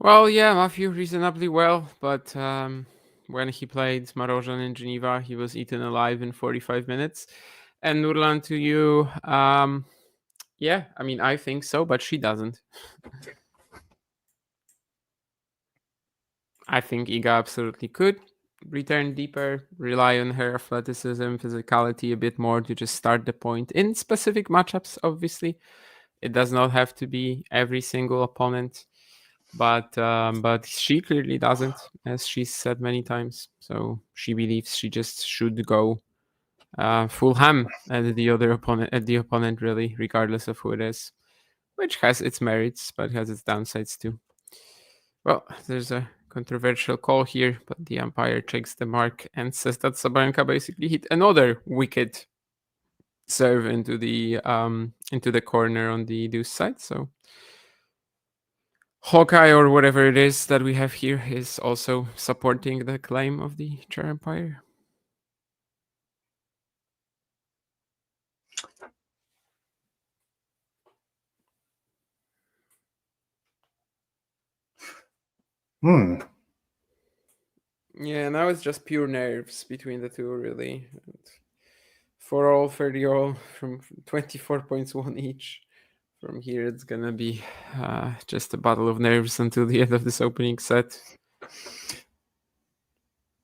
Well, yeah, Matthew reasonably well, but when he played Marozsan in Geneva, he was eaten alive in 45 minutes. And Nurlan, to you, yeah, I mean, I think so, but she doesn't. I think Iga absolutely could return deeper, rely on her athleticism, physicality a bit more to just start the point in specific matchups, obviously. It does not have to be every single opponent. But she clearly doesn't, as she's said many times. So she believes she just should go full ham at the opponent, really, regardless of who it is, which has its merits but has its downsides too. Well, there's a controversial call here, but the umpire checks the mark and says that Sabalenka basically hit another wicked serve into the corner on the deuce side. So Hawkeye, or whatever it is that we have here, is also supporting the claim of the chair umpire. Yeah, now it's just pure nerves between the two, really. And for all, from 24 points, one each. From here, it's gonna be just a battle of nerves until the end of this opening set.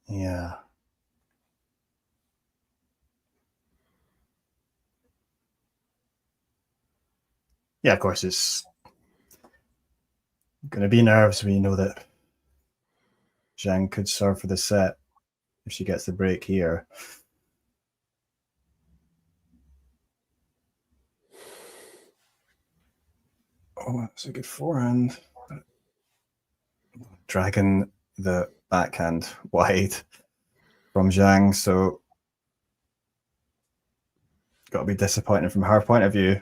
Yeah. Yeah, of course, it's going to be nerves when you know that Zheng could serve for the set if she gets the break here. Oh, that's a good forehand. Dragging the backhand wide from Zheng, so got to be disappointing from her point of view.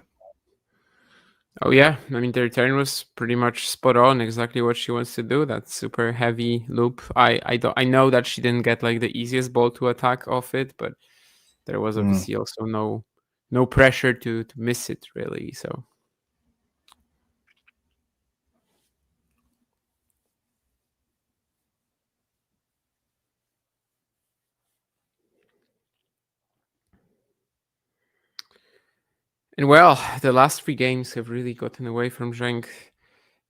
Oh yeah, I mean the return was pretty much spot on, exactly what she wants to do. That super heavy loop. I know that she didn't get like the easiest ball to attack off it, but there was obviously also no pressure to miss it, really. So and well, the last 3 games have really gotten away from Zheng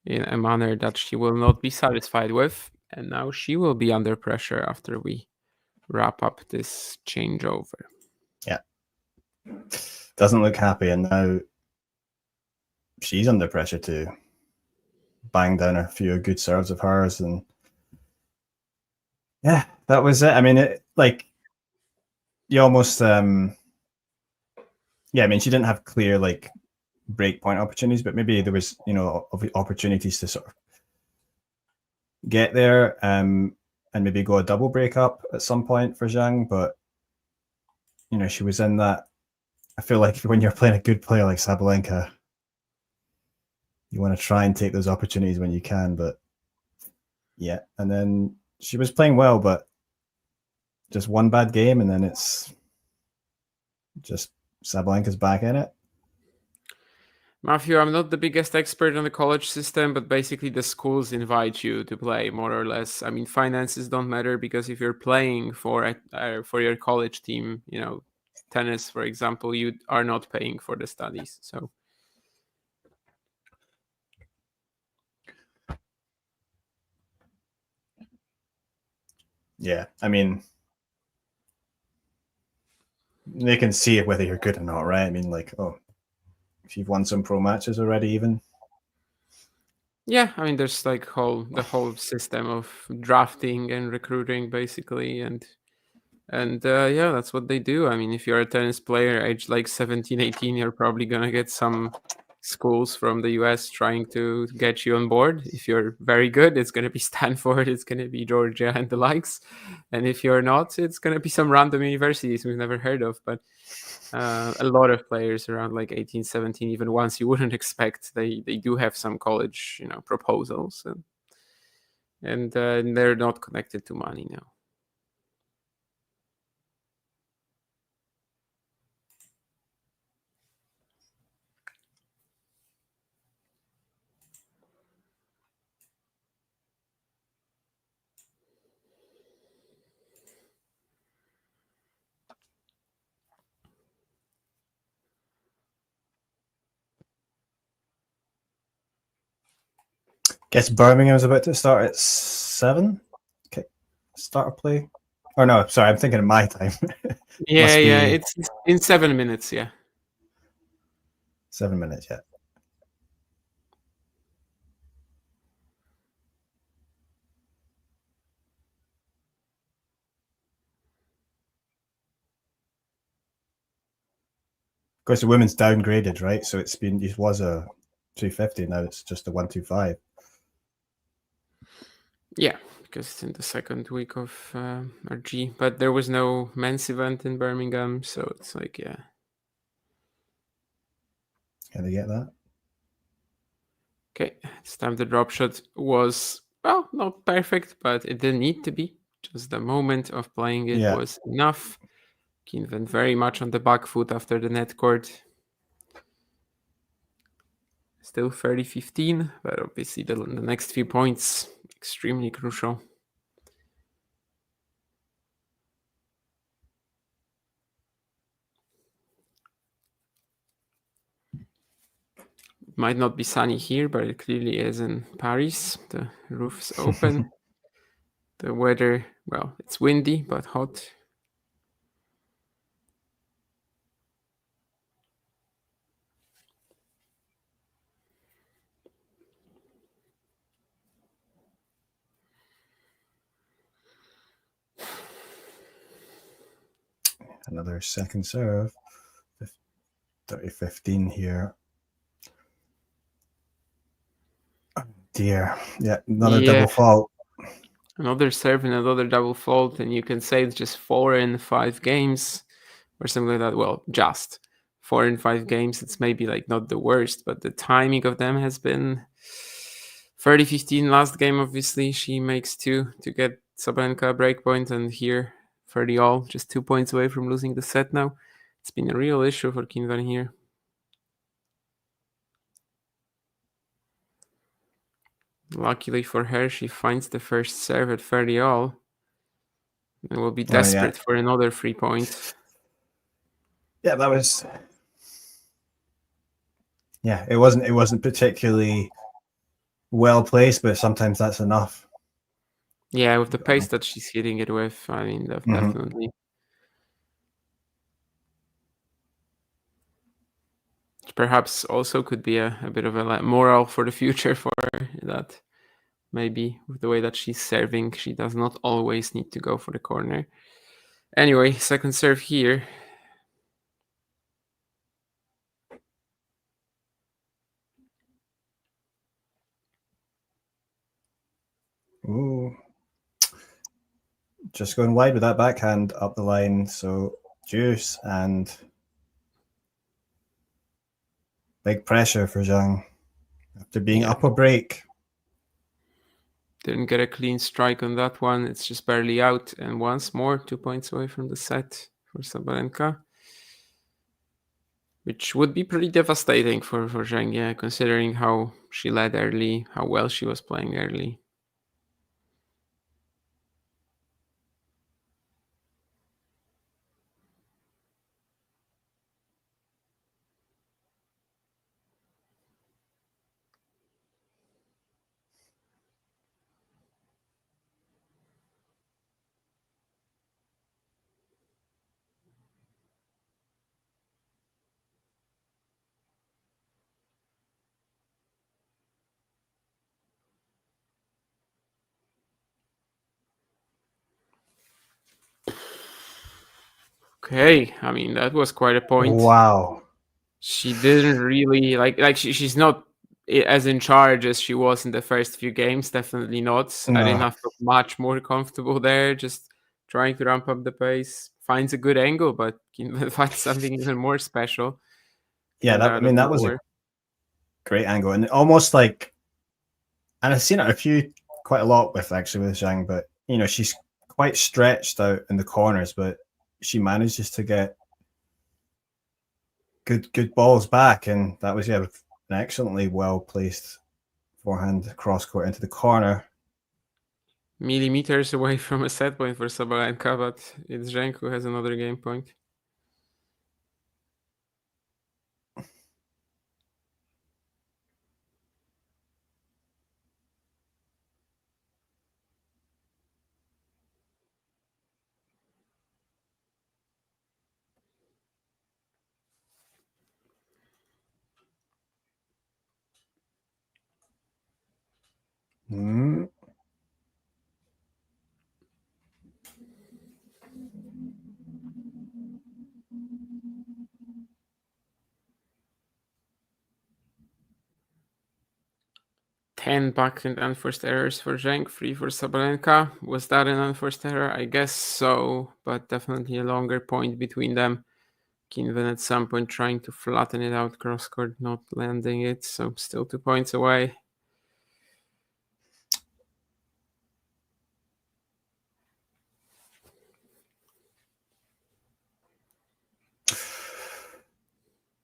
in a manner that she will not be satisfied with, and now she will be under pressure after we wrap up this changeover. Yeah. Doesn't look happy, and now she's under pressure to bang down a few good serves of hers, and yeah, that was it. I mean, you almost yeah, I mean, she didn't have clear break point opportunities, but maybe there was opportunities to sort of get there and maybe go a double break up at some point for Zheng, but she was in that. I feel like when you're playing a good player like Sabalenka, you want to try and take those opportunities when you can, but yeah. And then she was playing well, but just one bad game, and then it's just Sabalenka's back in it. Matthew, I'm not the biggest expert on the college system, but basically the schools invite you to play more or less. I mean, finances don't matter because if you're playing for your college team, tennis, for example, you are not paying for the studies. So. Yeah, I mean, they can see it whether you're good or not, right? I mean, like, if you've won some pro matches already, even. Yeah, I mean, there's like the whole system of drafting and recruiting, basically, and yeah, that's what they do. I mean, if you're a tennis player aged like 17, 18, you're probably gonna get some schools from the US trying to get you on board. If you're very good, it's gonna be Stanford, it's gonna be Georgia and the likes, and if you're not, it's gonna be some random universities we've never heard of. But a lot of players around like 18, 17, even ones you wouldn't expect, they do have some college proposals, and they're not connected to money now. Guess Birmingham's about to start at 7. Okay, start a play. Or no, sorry, I'm thinking of my time. Yeah, it's in 7 minutes. Yeah, 7 minutes. Yeah. Of course, the women's downgraded, right? So it was a 250. Now it's just a 125. Yeah, because it's in the second week of RG, but there was no men's event in Birmingham, so it's like, yeah. Can they get that? Okay, this time the drop shot was, well, not perfect, but it didn't need to be. Just the moment of playing it was enough. Qinwen very much on the back foot after the net court. Still 30-15, but obviously the next few points extremely crucial. It might not be sunny here, but it clearly is in Paris. The roof's open. The weather, well, it's windy, but hot. Another second serve. 30-15 here. Oh dear. Yeah, another double fault. Another serve and another double fault, and you can say it's just 4 in 5 games or something like that. Well, just 4 in 5 games. It's maybe like not the worst, but the timing of them has been 30-15 last game. Obviously, she makes 2 to get Sabalenka a breakpoint, and here 30 all, just 2 points away from losing the set now. It's been a real issue for Qinwen here. Luckily for her, she finds the first serve at 30 all and will be desperate for another 3 point. Yeah, that was. Yeah, it wasn't particularly well placed, but sometimes that's enough. Yeah, with the pace that she's hitting it with, I mean, definitely. Perhaps also could be a bit of a moral for the future for her, that maybe with the way that she's serving, she does not always need to go for the corner. Anyway, second serve here. Ooh. Just going wide with that backhand up the line. So juice and big pressure for Zheng after being up a break. Didn't get a clean strike on that one. It's just barely out. And once more, 2 points away from the set for Sabalenka. Which would be pretty devastating for Zheng, yeah, considering how she led early, how well she was playing early. Okay, I mean, that was quite a point. Wow. She didn't really like she's not as in charge as she was in the first few games. Definitely not. No. Aryna felt much more comfortable there, just trying to ramp up the pace. Finds a good angle, but Qinwen finds something even more special. Yeah, that, I mean, that was a great angle, and almost like, and I've seen it quite a lot with Zheng, but you know, she's quite stretched out in the corners, but she manages to get good balls back, and that was an excellently well placed forehand cross court into the corner. Millimeters away from a set point for Sabalenka, but it's Zheng who has another game point. Mm. Ten backhand unforced errors for Zheng, 3 for Sabalenka. Was that an unforced error? I guess so, but definitely a longer point between them. Qinwen at some point trying to flatten it out cross court, not landing it, so still 2 points away.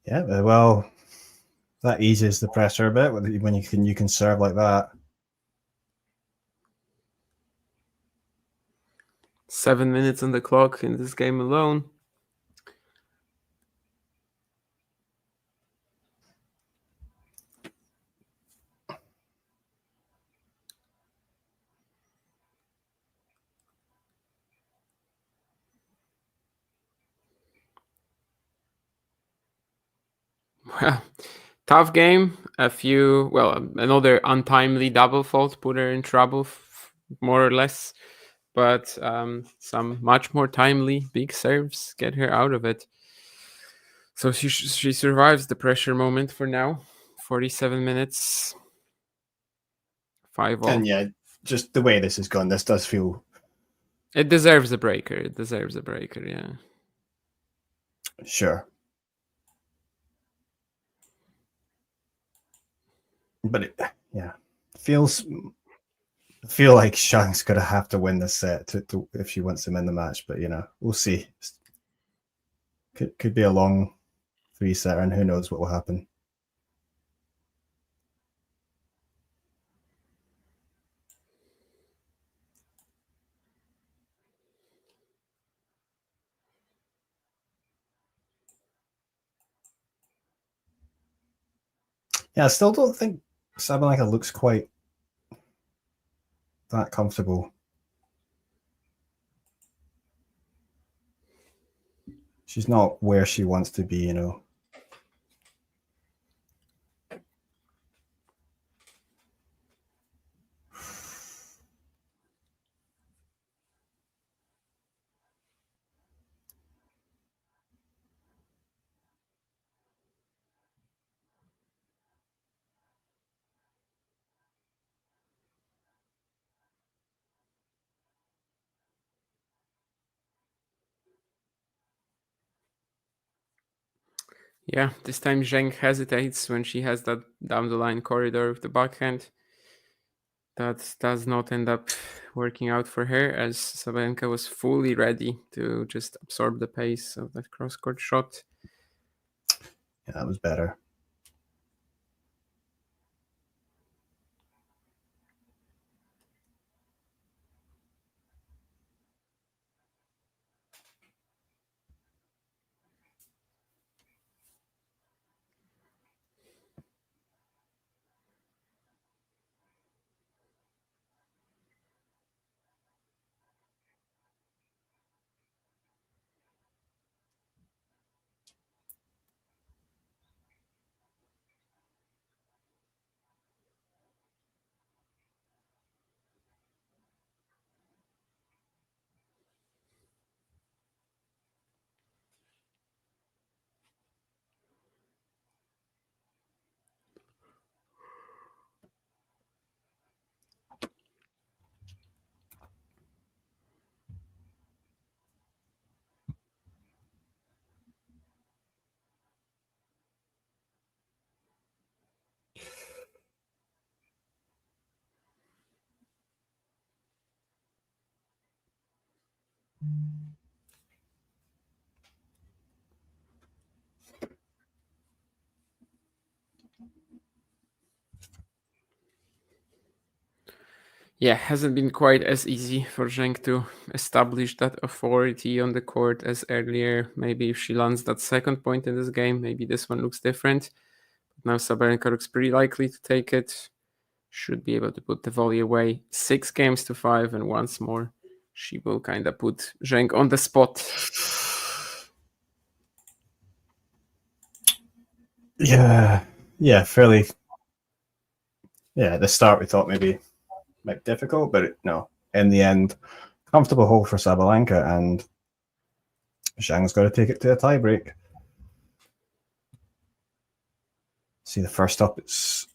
Yeah, well, that eases the pressure a bit when you can serve like that. 7 minutes on the clock in this game alone. Well, tough game. Another untimely double fault put her in trouble, more or less. But some much more timely big serves get her out of it. So she survives the pressure moment for now. 47 minutes. 5-all. And yeah, just the way this has gone, this does feel... It deserves a breaker. It deserves a breaker, yeah. Sure. But it feel like Zheng's going to have to win this set to if she wants to win the match. But, you know, we'll see. Could be a long 3-setter, and who knows what will happen. Yeah, I still don't think Sabalenka looks quite that comfortable. She's not where she wants to be, you know. Yeah, this time Zheng hesitates when she has that down the line corridor with the backhand. that does not end up working out for her, as Sabalenka was fully ready to just absorb the pace of that cross-court shot. Yeah, that was better. Yeah, hasn't been quite as easy for Zheng to establish that authority on the court as earlier. Maybe if she lands that second point in this game, maybe this one looks different. But now Sabalenka looks pretty likely to take it. Should be able to put the volley away. 6-5, and once more, she will kind of put Zheng on the spot. Yeah, fairly. Yeah, at the start we thought maybe might be difficult, but no. In the end, comfortable hole for Sabalenka, and Zhang's got to take it to a tiebreak. See, the first up, it's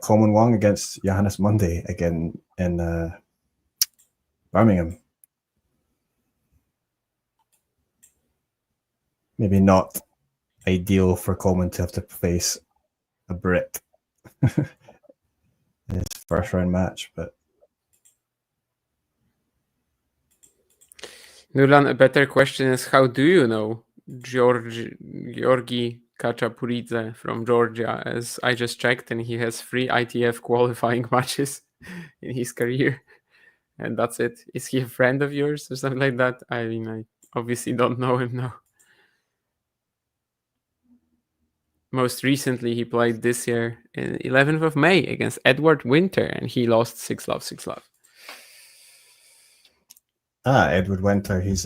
Coleman Wong against Johannes Monday again in Birmingham. Maybe not ideal for Coleman to have to face a Brit in his first round match, but Nulan, a better question is, how do you know Georgi Kachapuridze from Georgia? As I just checked, and he has 3 ITF qualifying matches in his career, and that's it. Is he a friend of yours or something like that? I mean, I obviously don't know him now. Most recently, he played this year in 11th of May against Edward Winter, and he lost 6-love, 6-love. Edward Winter, he's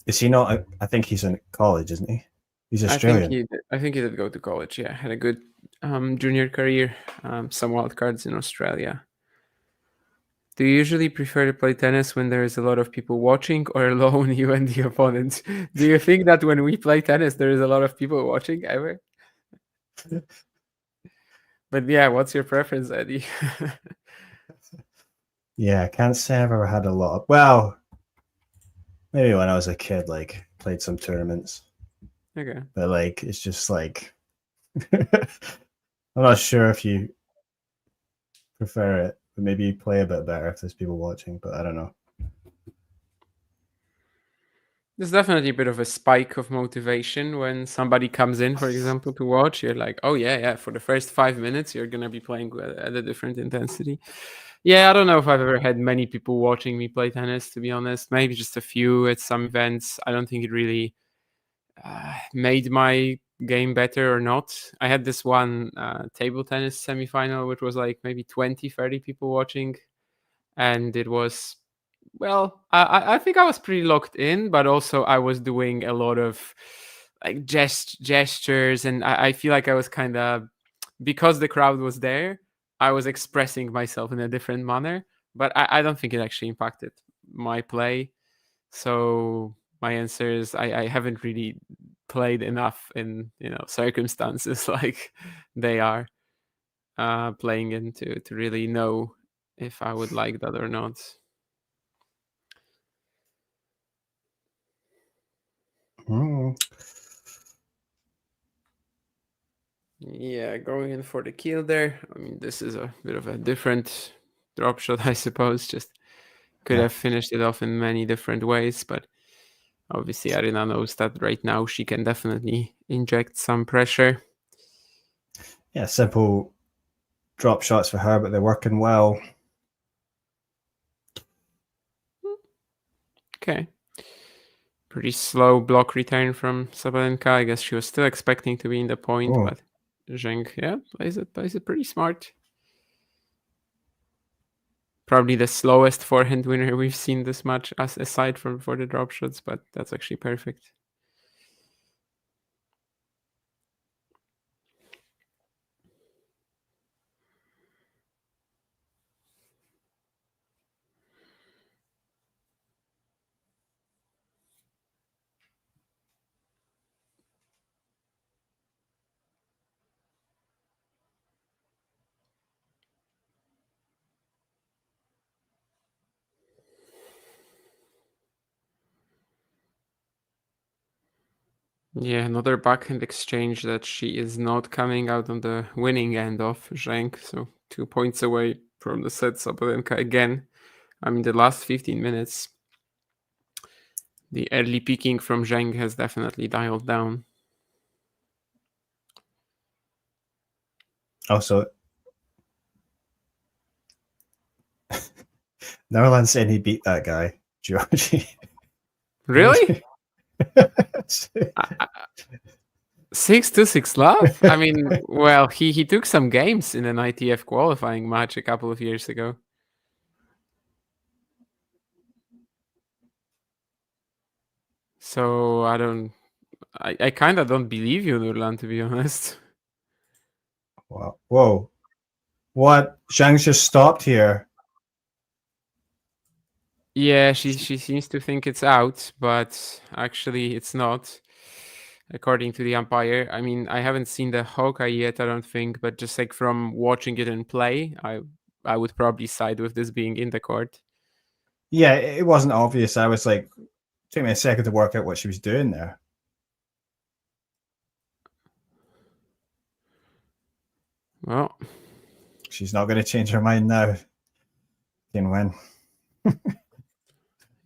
is he not? I think he's in college, isn't he? He's Australian. I think he did go to college. Yeah, had a good junior career. Some wild cards in Australia. Do you usually prefer to play tennis when there is a lot of people watching, or alone, you and the opponent? Do you think that when we play tennis, there is a lot of people watching ever? But yeah, what's your preference, Eddie? Yeah, I can't say I've ever had a lot of. Well, maybe when I was a kid, like played some tournaments. Okay. But like, it's just like I'm not sure if you prefer it, but maybe you play a bit better if there's people watching. But I don't know. There's definitely a bit of a spike of motivation when somebody comes in, for example, to watch. You're like, oh yeah, for the first 5 minutes, you're gonna be playing at a different intensity. Yeah, I don't know if I've ever had many people watching me play tennis, to be honest. Maybe just a few at some events. I don't think it really made my game better or not. I had this one table tennis semifinal, which was like maybe 20, 30 people watching. And it was, well, I think I was pretty locked in, but also I was doing a lot of like gestures. And I feel like I was kind of, because the crowd was there, I was expressing myself in a different manner. But I don't think it actually impacted my play. So my answer is I haven't really played enough in circumstances like they are playing in to really know if I would like that or not. Yeah, going in for the kill there. I mean, this is a bit of a different drop shot, I suppose. Just could have finished it off in many different ways, but obviously Aryna knows that right now she can definitely inject some pressure. Yeah, simple drop shots for her, but they're working well. Okay. Pretty slow block return from Sabalenka. I guess she was still expecting to be in the point, but Zheng, plays it pretty smart. Probably the slowest forehand winner we've seen this match, aside from for the drop shots, but that's actually perfect. Yeah, another backhand exchange that she is not coming out on the winning end of Zheng. So 2 points away from the set. Sabalenka again. I mean, the last 15 minutes, the early peaking from Zheng has definitely dialed down. Also, Netherlands saying he beat that guy, Georgie. Really? 6-6 love? I mean, well, he took some games in an ITF qualifying match a couple of years ago. So I kind of don't believe you, Nurlan, to be honest. Wow. Whoa. What? Zhang's just stopped here. Yeah, she seems to think it's out, but actually it's not, according to the umpire. I mean, I haven't seen the Hawkeye yet, I don't think, but just like from watching it in play, I would probably side with this being in the court. Yeah, it wasn't obvious. I was like, it took me a second to work out what she was doing there. Well, she's not going to change her mind now. Qinwen.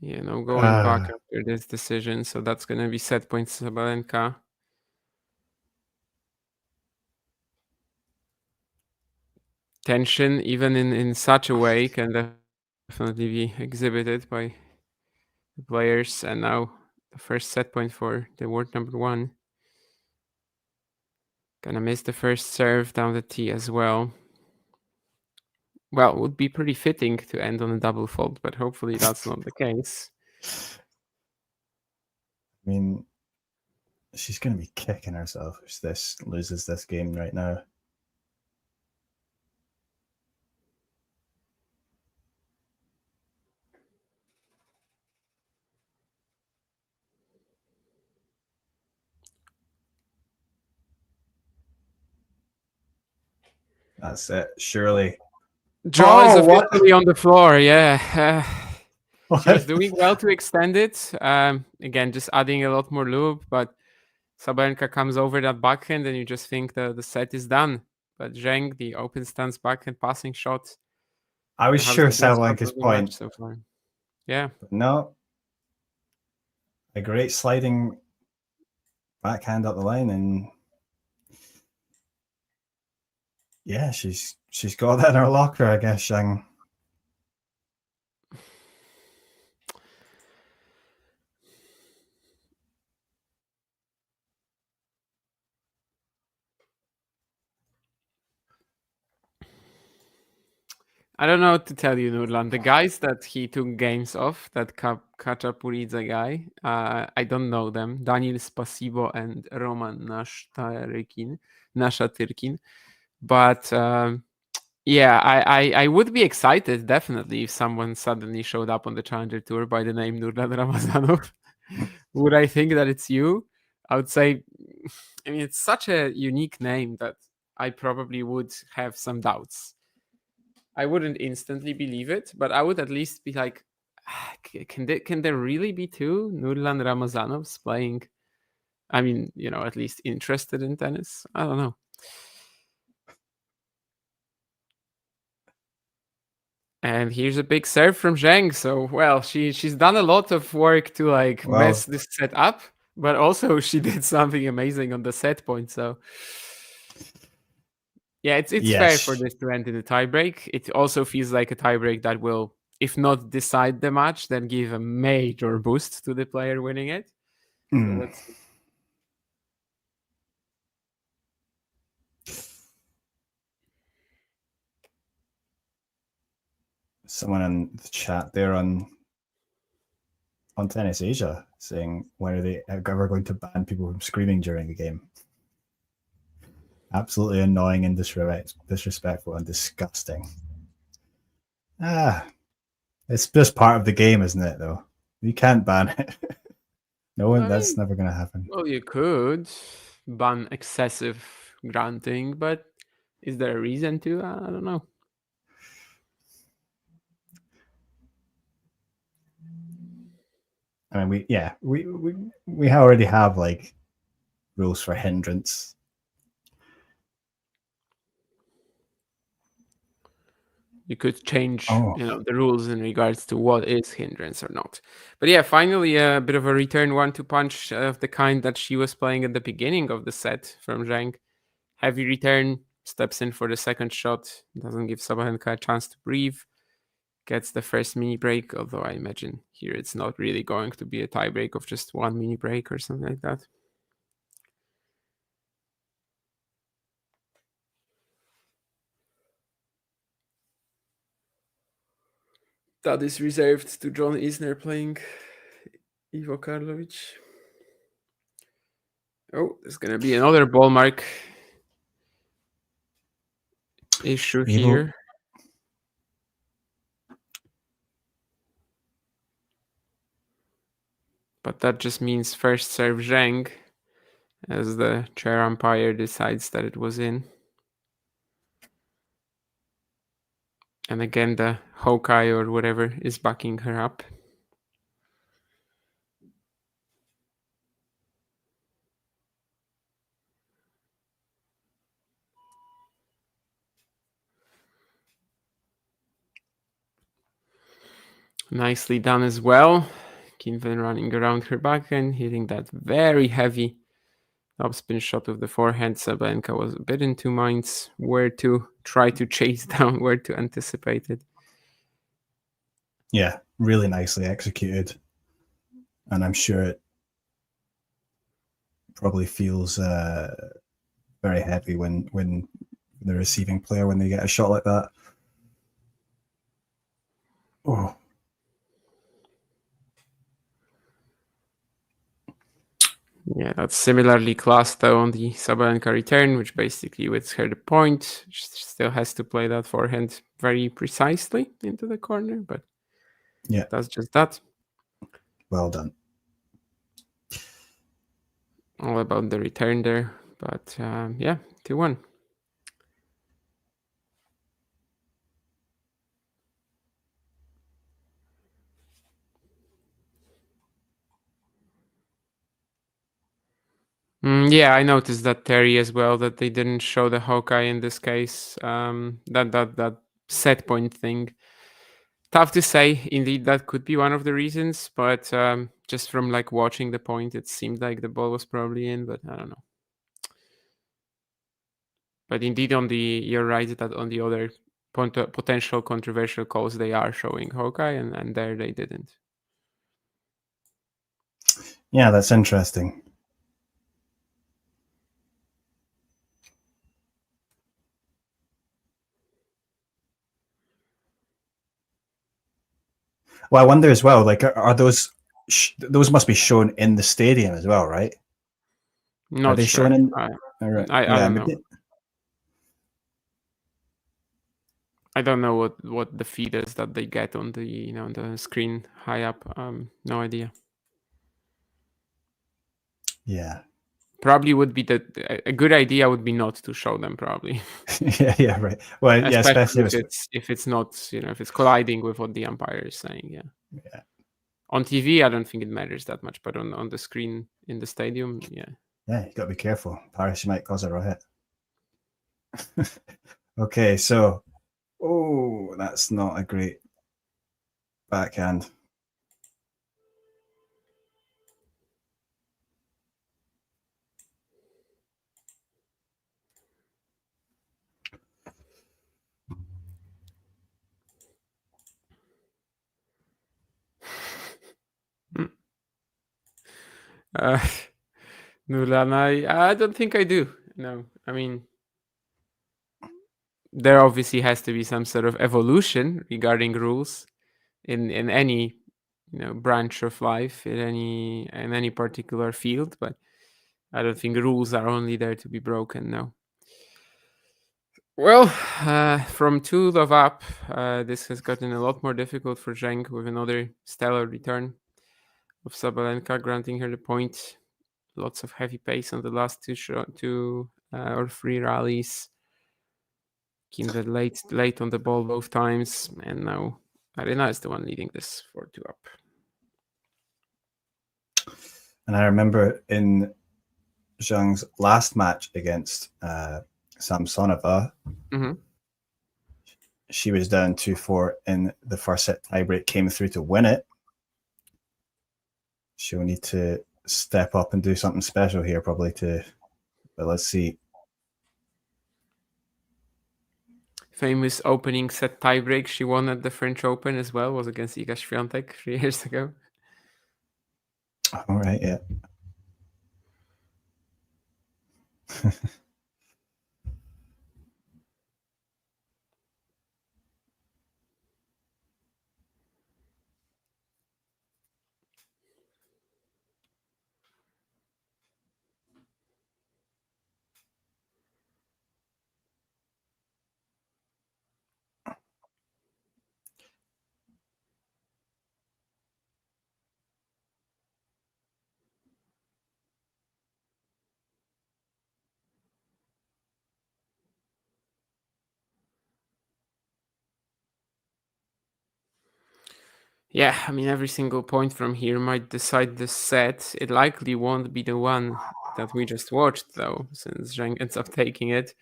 Yeah, no going back after this decision. So that's going to be set points Sabalenka. Tension, even in such a way, can definitely be exhibited by the players. And now the first set point for the world number one. Gonna miss the first serve down the tee as well. Well, it would be pretty fitting to end on a double fault, but hopefully that's not the case. I mean, she's going to be kicking herself if this loses this game right now. That's it, surely. Draw is officially on the floor, yeah. She was doing well to extend it. Again, just adding a lot more lube, but Sabalenka comes over that backhand and you just think the set is done. But Zheng, the open stance backhand passing shot. I was sure Sabalenka's point. So far. Yeah. But no. A great sliding backhand up the line, and yeah, she's got that in her locker, I guess, Zheng. I don't know what to tell you, Nurlan. The guys that he took games off, that Kachapuridze guy, I don't know them. Daniel Spasibo and Roman Nashatyrkin. But yeah, I would be excited, definitely, if someone suddenly showed up on the Challenger Tour by the name Nurlan Ramazanov. Would I think that it's you? I would say, I mean, it's such a unique name that I probably would have some doubts. I wouldn't instantly believe it, but I would at least be like, can there really be two Nurlan Ramazanovs playing? I mean, at least interested in tennis? I don't know. And here's a big serve from Zheng. So, well, she's done a lot of work to like mess this set up, but also she did something amazing on the set point. So, yeah, it's fair for this to end in a tiebreak. It also feels like a tiebreak that will, if not decide the match, then give a major boost to the player winning it. So let's see. Someone in the chat there on Tennis Asia saying, when are they ever going to ban people from screaming during a game? Absolutely annoying and disrespectful and disgusting. It's just part of the game, isn't it, though? You can't ban it. That's never going to happen. Well, you could ban excessive grunting, but is there a reason to? I don't know. I mean, we already have like rules for hindrance. You could change, the rules in regards to what is hindrance or not. But yeah, finally a bit of a return 1-2 punch of the kind that she was playing at the beginning of the set from Zheng. Heavy return, steps in for the second shot, doesn't give Sabalenka a chance to breathe. Gets the first mini break, although I imagine here it's not really going to be a tie break of just one mini break or something like that. That is reserved to John Isner playing Ivo Karlovic. Oh, there's going to be another ball mark issue here. But that just means first serve Zheng as the chair umpire decides that it was in. And again, the Hawkeye or whatever is backing her up. Nicely done as well. Qinwen running around her back and hitting that very heavy upspin shot with the forehand. Sabalenka was a bit in two minds where to try to chase down, where to anticipate it. Yeah, really nicely executed. And I'm sure it probably feels very heavy when the receiving player, when they get a shot like that. Oh. Yeah, that's similarly classed though on the Sabalenka return, which basically with her the point. She still has to play that forehand very precisely into the corner, but yeah, that's just that. Well done. All about the return there, but yeah, 2-1. Yeah, I noticed that, Terry, as well, that they didn't show the Hawkeye in this case. That set point thing. Tough to say. Indeed, that could be one of the reasons, but just from like watching the point, it seemed like the ball was probably in, but I don't know. But indeed, you're right that on the other potential controversial calls, they are showing Hawkeye, and there they didn't. Yeah, that's interesting. Well, I wonder as well, like, are those must be shown in the stadium as well, right? Not are they sure. shown in? I yeah, don't know. I don't know what the feed is that they get on the the screen high up. No idea. Yeah. Probably would be a good idea would be not to show them, probably. yeah, right. Well, especially if it's not, if it's colliding with what the umpire is saying. Yeah. On TV, I don't think it matters that much, but on the screen in the stadium, yeah. Yeah, you got to be careful. Paris might cause a riot. Okay, so that's not a great backhand. Nulan, I don't think I do. No, I mean, there obviously has to be some sort of evolution regarding rules in any branch of life in any particular field, but I don't think rules are only there to be broken. No. Well, from 2-love up, this has gotten a lot more difficult for Zheng with another stellar return of Sabalenka, granting her the point. Lots of heavy pace on the last two or three rallies. Qinwen late on the ball both times, and now Aryna is the one leading this 4-2 up. And I remember in Zheng's last match against Samsonova, she was down 2-4 in the first set tiebreak, came through to win it. She'll need to step up and do something special here, probably, but let's see. Famous opening set tiebreak she won at the French Open as well, was against Iga Swiatek 3 years ago. All right, yeah. Yeah, I mean, every single point from here might decide the set. It likely won't be the one that we just watched, though, since Zheng ends up taking it.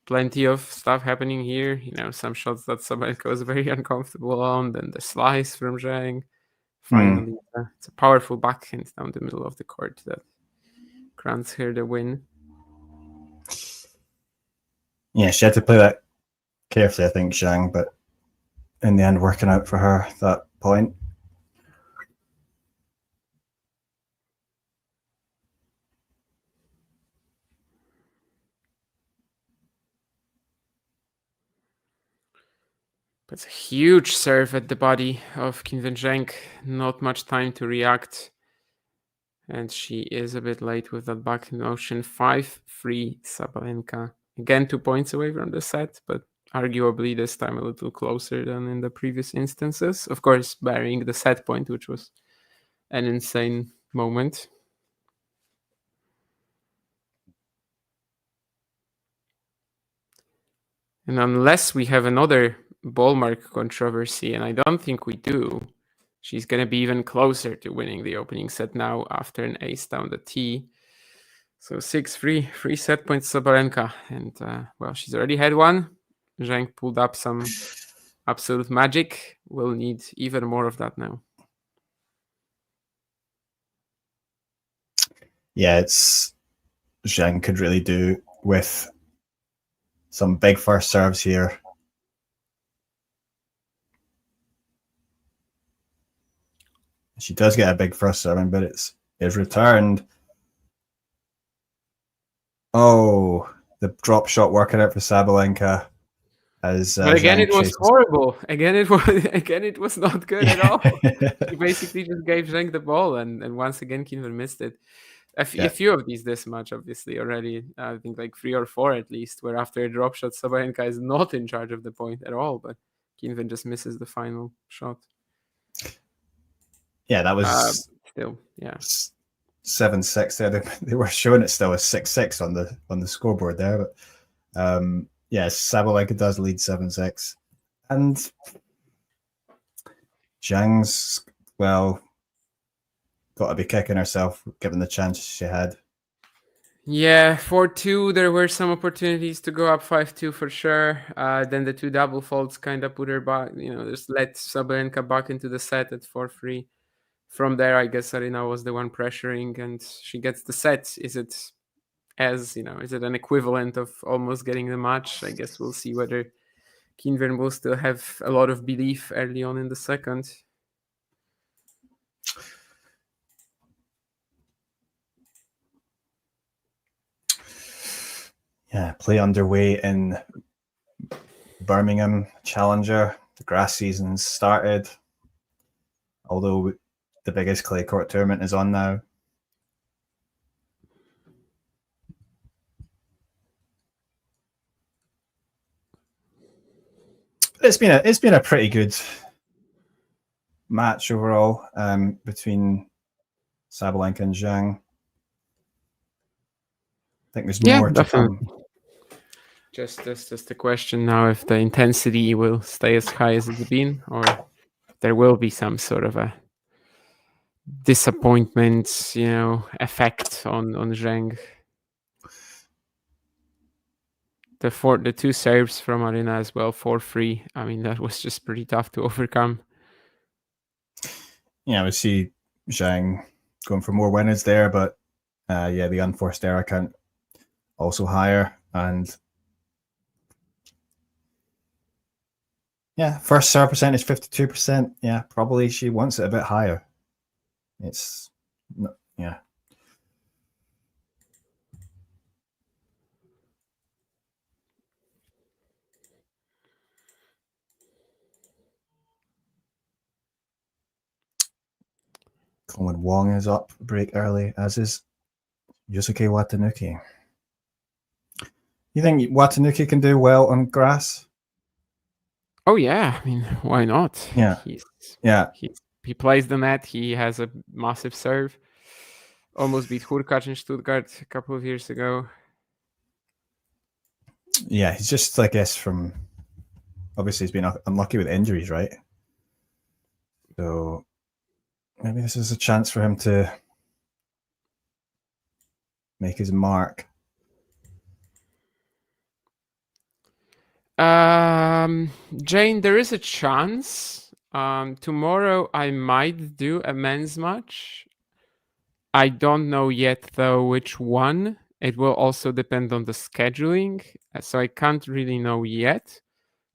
Plenty of stuff happening here. Some shots that Sabalenka was very uncomfortable on, then the slice from Zheng. Finally, it's a powerful backhand down the middle of the court that grants her the win. Yeah, she had to play that carefully, I think, Zheng, but in the end, working out for her that point. But it's a huge serve at the body of Qinwen Zheng. Not much time to react. And she is a bit late with that back motion. 5-3 Sabalenka. Again, 2 points away from the set, but arguably this time a little closer than in the previous instances. Of course, barring the set point, which was an insane moment. And unless we have another ball mark controversy, and I don't think we do, she's going to be even closer to winning the opening set now after an ace down the tee. So 6-3, 3 set points Sabalenka. And, well, she's already had one. Zheng pulled up some absolute magic. We'll need even more of that now. Yeah, Zheng could really do with some big first serves here. She does get a big first serving, but it's returned. Oh, the drop shot working out for Sabalenka. But again, it was horrible. Again, it was not good at all. He basically just gave Zheng the ball, and once again, Qinwen missed it. A few of these this match, obviously, already. I think like 3 or 4 at least, where after a drop shot, Sabalenka is not in charge of the point at all, but Qinwen just misses the final shot. Yeah, that was still 7-6 there. They were showing it still as 6-6 on the scoreboard there, but yes, Sabalenka does lead 7-6, and Zheng's got to be kicking herself given the chance she had. Yeah, 4-2, there were some opportunities to go up 5-2 for sure. Then the two double faults kind of put her back, just let Sabalenka back into the set at 4-3. From there, I guess Aryna was the one pressuring, and she gets the set. Is it is it an equivalent of almost getting the match? I guess we'll see whether Qinwen will still have a lot of belief early on in the second. Yeah, play underway in Birmingham Challenger. The grass season's started, although the biggest clay court tournament is on now. It's been a pretty good match overall between Sabalenka and Zheng. I think there's more to come. Just a question now if the intensity will stay as high as it's been, or there will be some sort of a disappointment, effect on Zheng. The two serves from Aryna as well, 4-3. I mean, that was just pretty tough to overcome. Yeah, we see Zheng going for more winners there, but the unforced error count also higher, and first serve percentage 52%. Yeah, probably she wants it a bit higher. It's yeah. Qinwen Wong is up break early, as is Yusuke Watanuki. You think Watanuki can do well on grass? Oh yeah, I mean, why not? Yeah, He plays the net. He has a massive serve. Almost beat Hurkacz in Stuttgart a couple of years ago. Yeah, he's just, I guess, obviously he's been unlucky with injuries, right? So maybe this is a chance for him to make his mark. Jane, there is a chance. Tomorrow I might do a men's match. I don't know yet though which one. It will also depend on the scheduling, so I can't really know yet.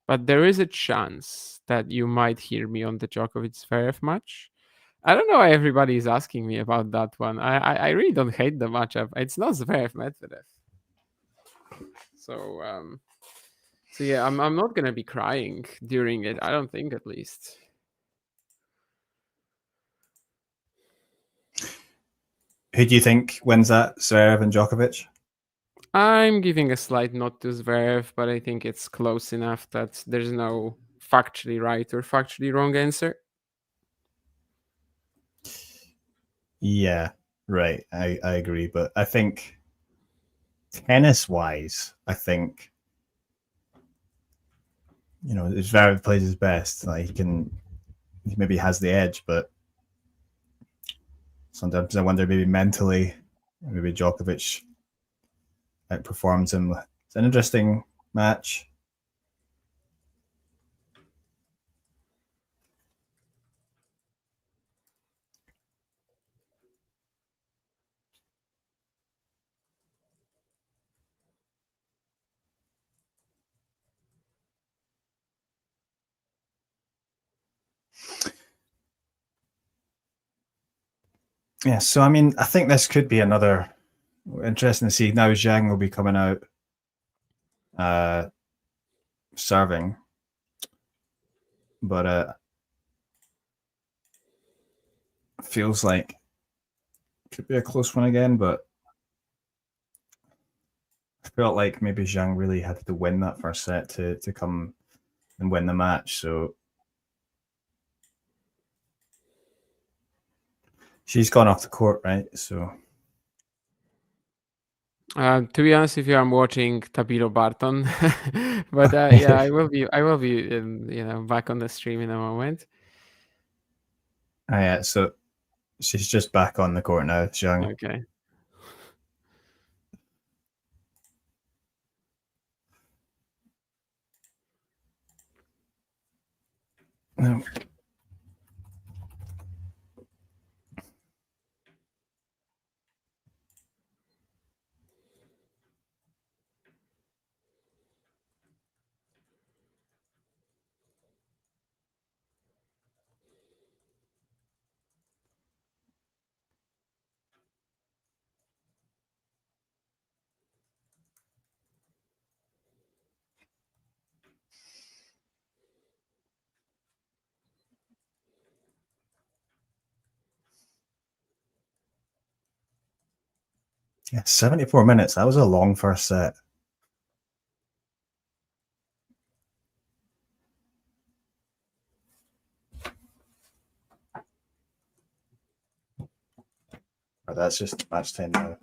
But there is a chance that you might hear me on the Djokovic-Zverev match. I don't know why everybody is asking me about that one. I really don't hate the matchup. It's not Zverev Medvedev. So yeah, I'm not gonna be crying during it. I don't think, at least. Who do you think wins that, Zverev and Djokovic? I'm giving a slight nod to Zverev, but I think it's close enough that there's no factually right or factually wrong answer. Yeah, right. I agree, but I think tennis-wise, I think Zverev plays his best. Like he maybe has the edge, but sometimes I wonder maybe mentally, maybe Djokovic outperforms him. It's an interesting match. Yeah, so I mean, I think this could be another interesting to see. Now Zheng will be coming out serving, but feels like it could be a close one again. But I felt like maybe Zheng really had to win that first set to come and win the match. So she's gone off the court, right? So to be honest with you, I'm watching Tabilo Barton, but yeah, I will be back on the stream in a moment. Yeah, so she's just back on the court now, Zheng. Okay. No. Yeah, 74 minutes. That was a long first set. Oh, that's just match 10 now.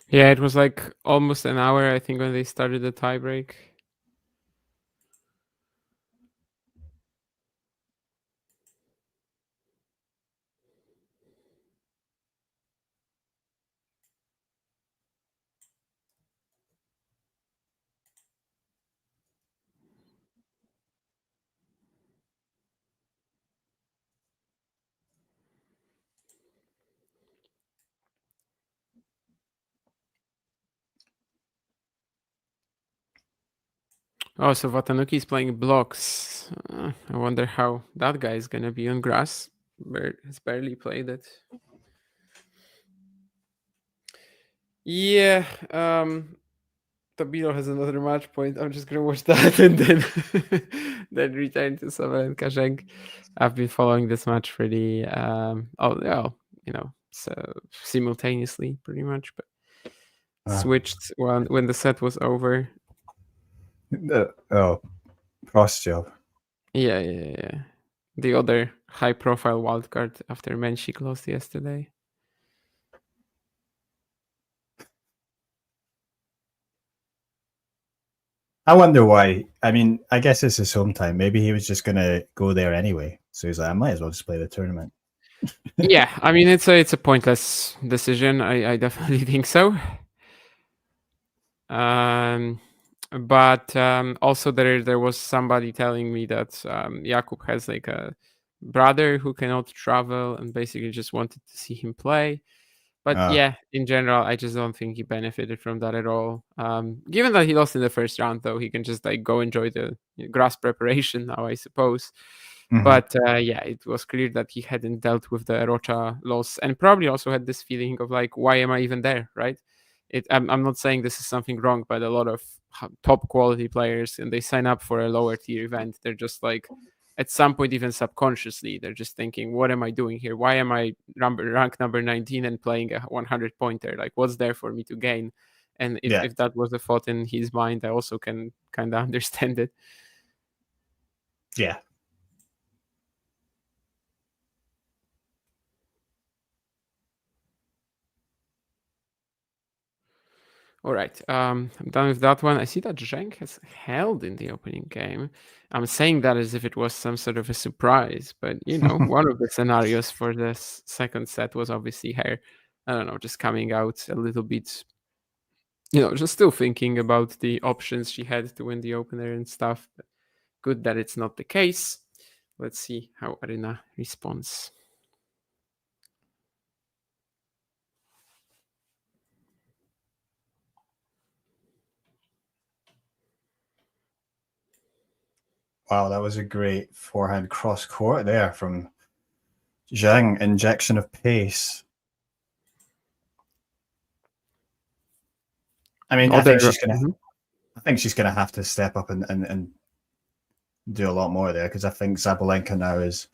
Yeah, it was like almost an hour, I think, when they started the tiebreak. Oh, so Watanuki is playing blocks. I wonder how that guy is gonna be on grass. Has barely played it. Yeah, Tabito has another match point. I'm just gonna watch that and then then return to Sabalenka Zheng. I've been following this match pretty so simultaneously pretty much, but switched when the set was over. Cross job. Yeah. The other high-profile wildcard after Menchik lost yesterday. I wonder why. I mean, I guess it's his home time. Maybe he was just going to go there anyway. So he's like, I might as well just play the tournament. Yeah, I mean, it's a pointless decision. I definitely think so. But also there was somebody telling me that Jakub has like a brother who cannot travel and basically just wanted to see him play. But yeah, in general, I just don't think he benefited from that at all. Given that he lost in the first round, though, he can just like go enjoy the grass preparation now, I suppose. Mhm. But yeah, it was clear that he hadn't dealt with the Rocha loss and probably also had this feeling of like, why am I even there, right? I'm not saying this is something wrong, but a lot of top quality players, and they sign up for a lower tier event, they're just like, at some point, even subconsciously, they're just thinking, what am I doing here? Why am I rank number 19 and playing a 100 pointer? Like, what's there for me to gain? And if that was a thought in his mind, I also can kind of understand it. Yeah. All right, I'm done with that one. I see that Zheng has held in the opening game. I'm saying that as if it was some sort of a surprise, but one of the scenarios for this second set was obviously her, I don't know, just coming out a little bit, just still thinking about the options she had to win the opener and stuff. But good that it's not the case. Let's see how Aryna responds. Wow, that was a great forehand cross court there from Zheng. Injection of pace. I mean, I think she's gonna have to step up and do a lot more there, because I think Sabalenka now is,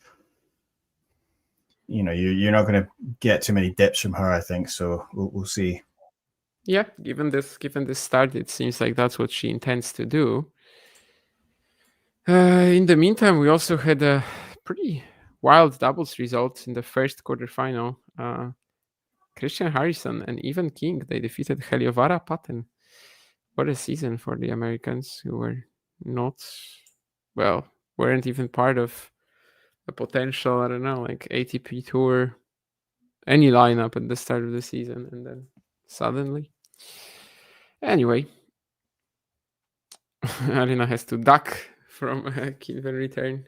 you're not going to get too many dips from her, I think. So we'll see. Yeah, given this start, it seems like that's what she intends to do. In the meantime, we also had a pretty wild doubles result in the first quarterfinal. Christian Harrison and Evan King, they defeated Heliovara Patton. What a season for the Americans, who weren't even part of a potential, I don't know, like ATP Tour any lineup at the start of the season, and then suddenly. Anyway, Aryna has to duck from Qinwen return.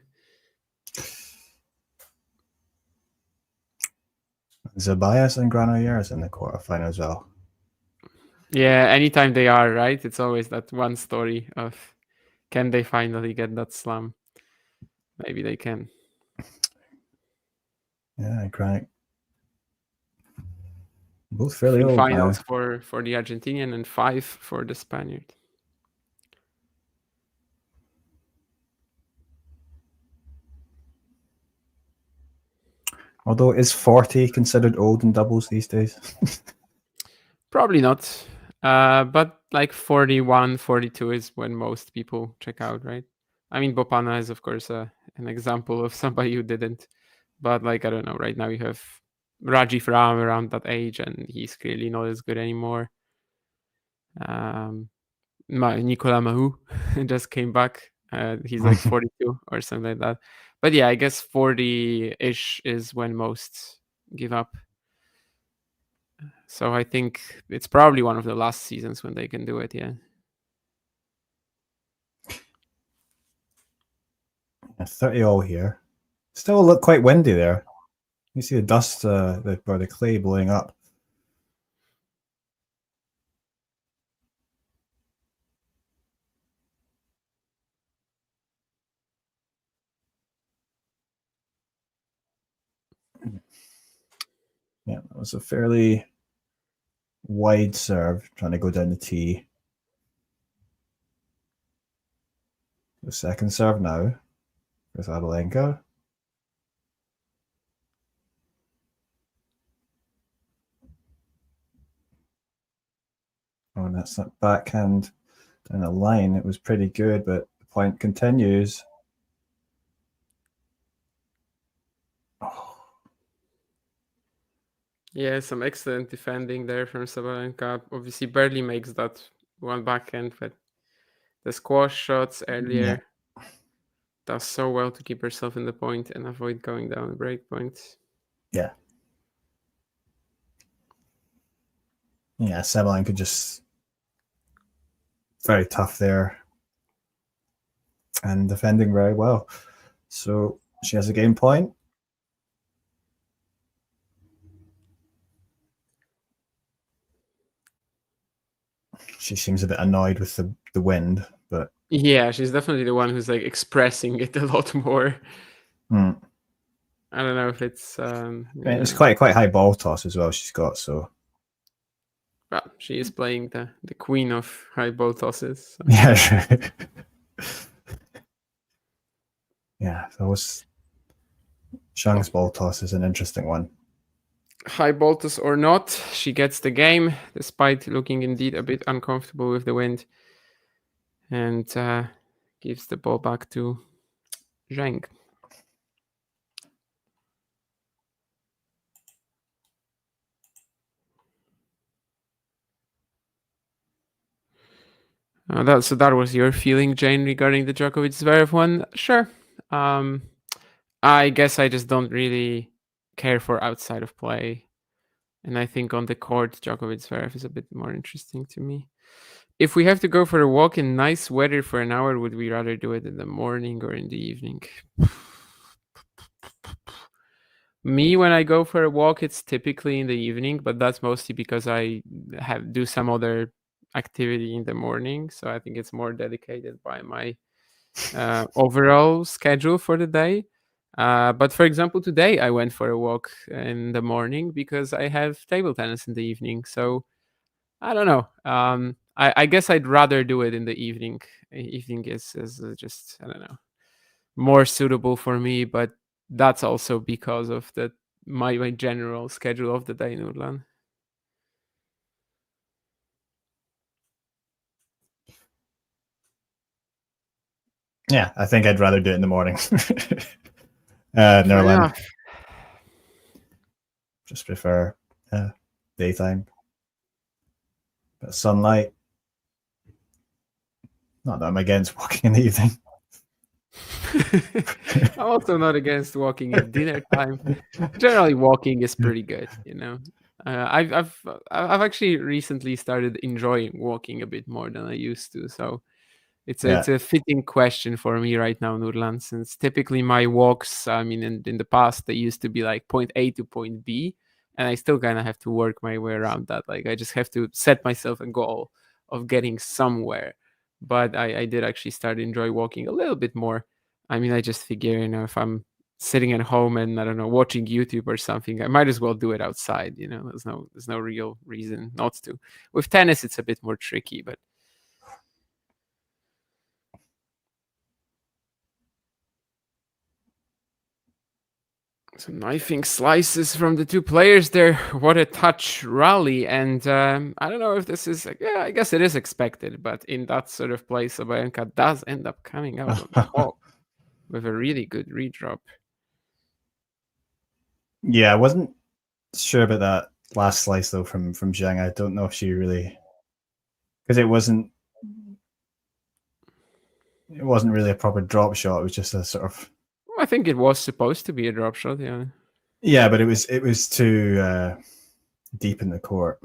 Zabayas and Granollers in the quarterfinal as well. Yeah, anytime they are, right? It's always that one story of can they finally get that slam? Maybe they can. Yeah, Granic. Both fairly 3 old finals now. for the Argentinian and 5 for the Spaniard. Although, is 40 considered old in doubles these days? Probably not. But like 41, 42 is when most people check out, right? I mean, Bopana is, of course, an example of somebody who didn't. But like, I don't know, right now you have Rajiv Ram around that age, and he's clearly not as good anymore. Nicolas Mahou just came back. He's like 42 or something like that. But yeah, I guess 40-ish is when most give up. So I think it's probably one of the last seasons when they can do it, yeah. 30 all here. Still look quite windy there. You see the dust or the clay blowing up. Yeah, that was a fairly wide serve, trying to go down the tee. The second serve now for Sabalenka. Oh, and that's that backhand down the line. It was pretty good, but the point continues. Yeah, some excellent defending there from Sabalenka. Obviously, barely makes that one backhand, but the squash shots earlier does so well to keep herself in the point and avoid going down the break point. Yeah. Yeah, Sabalenka just very tough there and defending very well. So she has a game point. She seems a bit annoyed with the wind, but yeah, she's definitely the one who's like expressing it a lot more. I don't know if it's it's quite high ball toss as well she's got, so well, she is playing the queen of high ball tosses. So. Yeah, sure. Yeah, that was Zheng's ball toss is an interesting one. High ball toss or not, she gets the game despite looking indeed a bit uncomfortable with the wind, and gives the ball back to Zheng. So that was your feeling, Jane, regarding the Djokovic-Zverev one? Sure. I guess I just don't really care for outside of play. And I think on the court, Djokovic-Zverev is a bit more interesting to me. If we have to go for a walk in nice weather for an hour, would we rather do it in the morning or in the evening? Me, when I go for a walk, it's typically in the evening, but that's mostly because I do some other activity in the morning. So I think it's more dedicated by my overall schedule for the day. But for example, today I went for a walk in the morning because I have table tennis in the evening. So I don't know. I guess I'd rather do it in the evening. Evening is just, I don't know, more suitable for me, but that's also because of my general schedule of the day, Nurlan. Yeah, I think I'd rather do it in the morning. Nurlan. Just prefer daytime. But sunlight. Not that I'm against walking in the evening. I'm also not against walking at dinner time. Generally, walking is pretty good, you know. I've actually recently started enjoying walking a bit more than I used to. So it's a fitting question for me right now, Nurlan, since typically my walks, I mean, in the past they used to be like point A to point B, and I still kind of have to work my way around that. Like I just have to set myself a goal of getting somewhere. But I did actually start to enjoy walking a little bit more. I mean, I just figure, you know, if I'm sitting at home and I don't know, watching YouTube or something, I might as well do it outside. You know, there's no real reason not to. With tennis, it's a bit more tricky, but some knifing slices from the two players there. What a touch rally. And I don't know if this is, yeah, I guess it is expected, but in that sort of play, Sabalenka does end up coming out on top with a really good redrop. Yeah, I wasn't sure about that last slice though from Zheng. I don't know if she really, because it wasn't really a proper drop shot. It was just a sort of. I think it was supposed to be a drop shot, yeah. Yeah, but it was too deep in the court.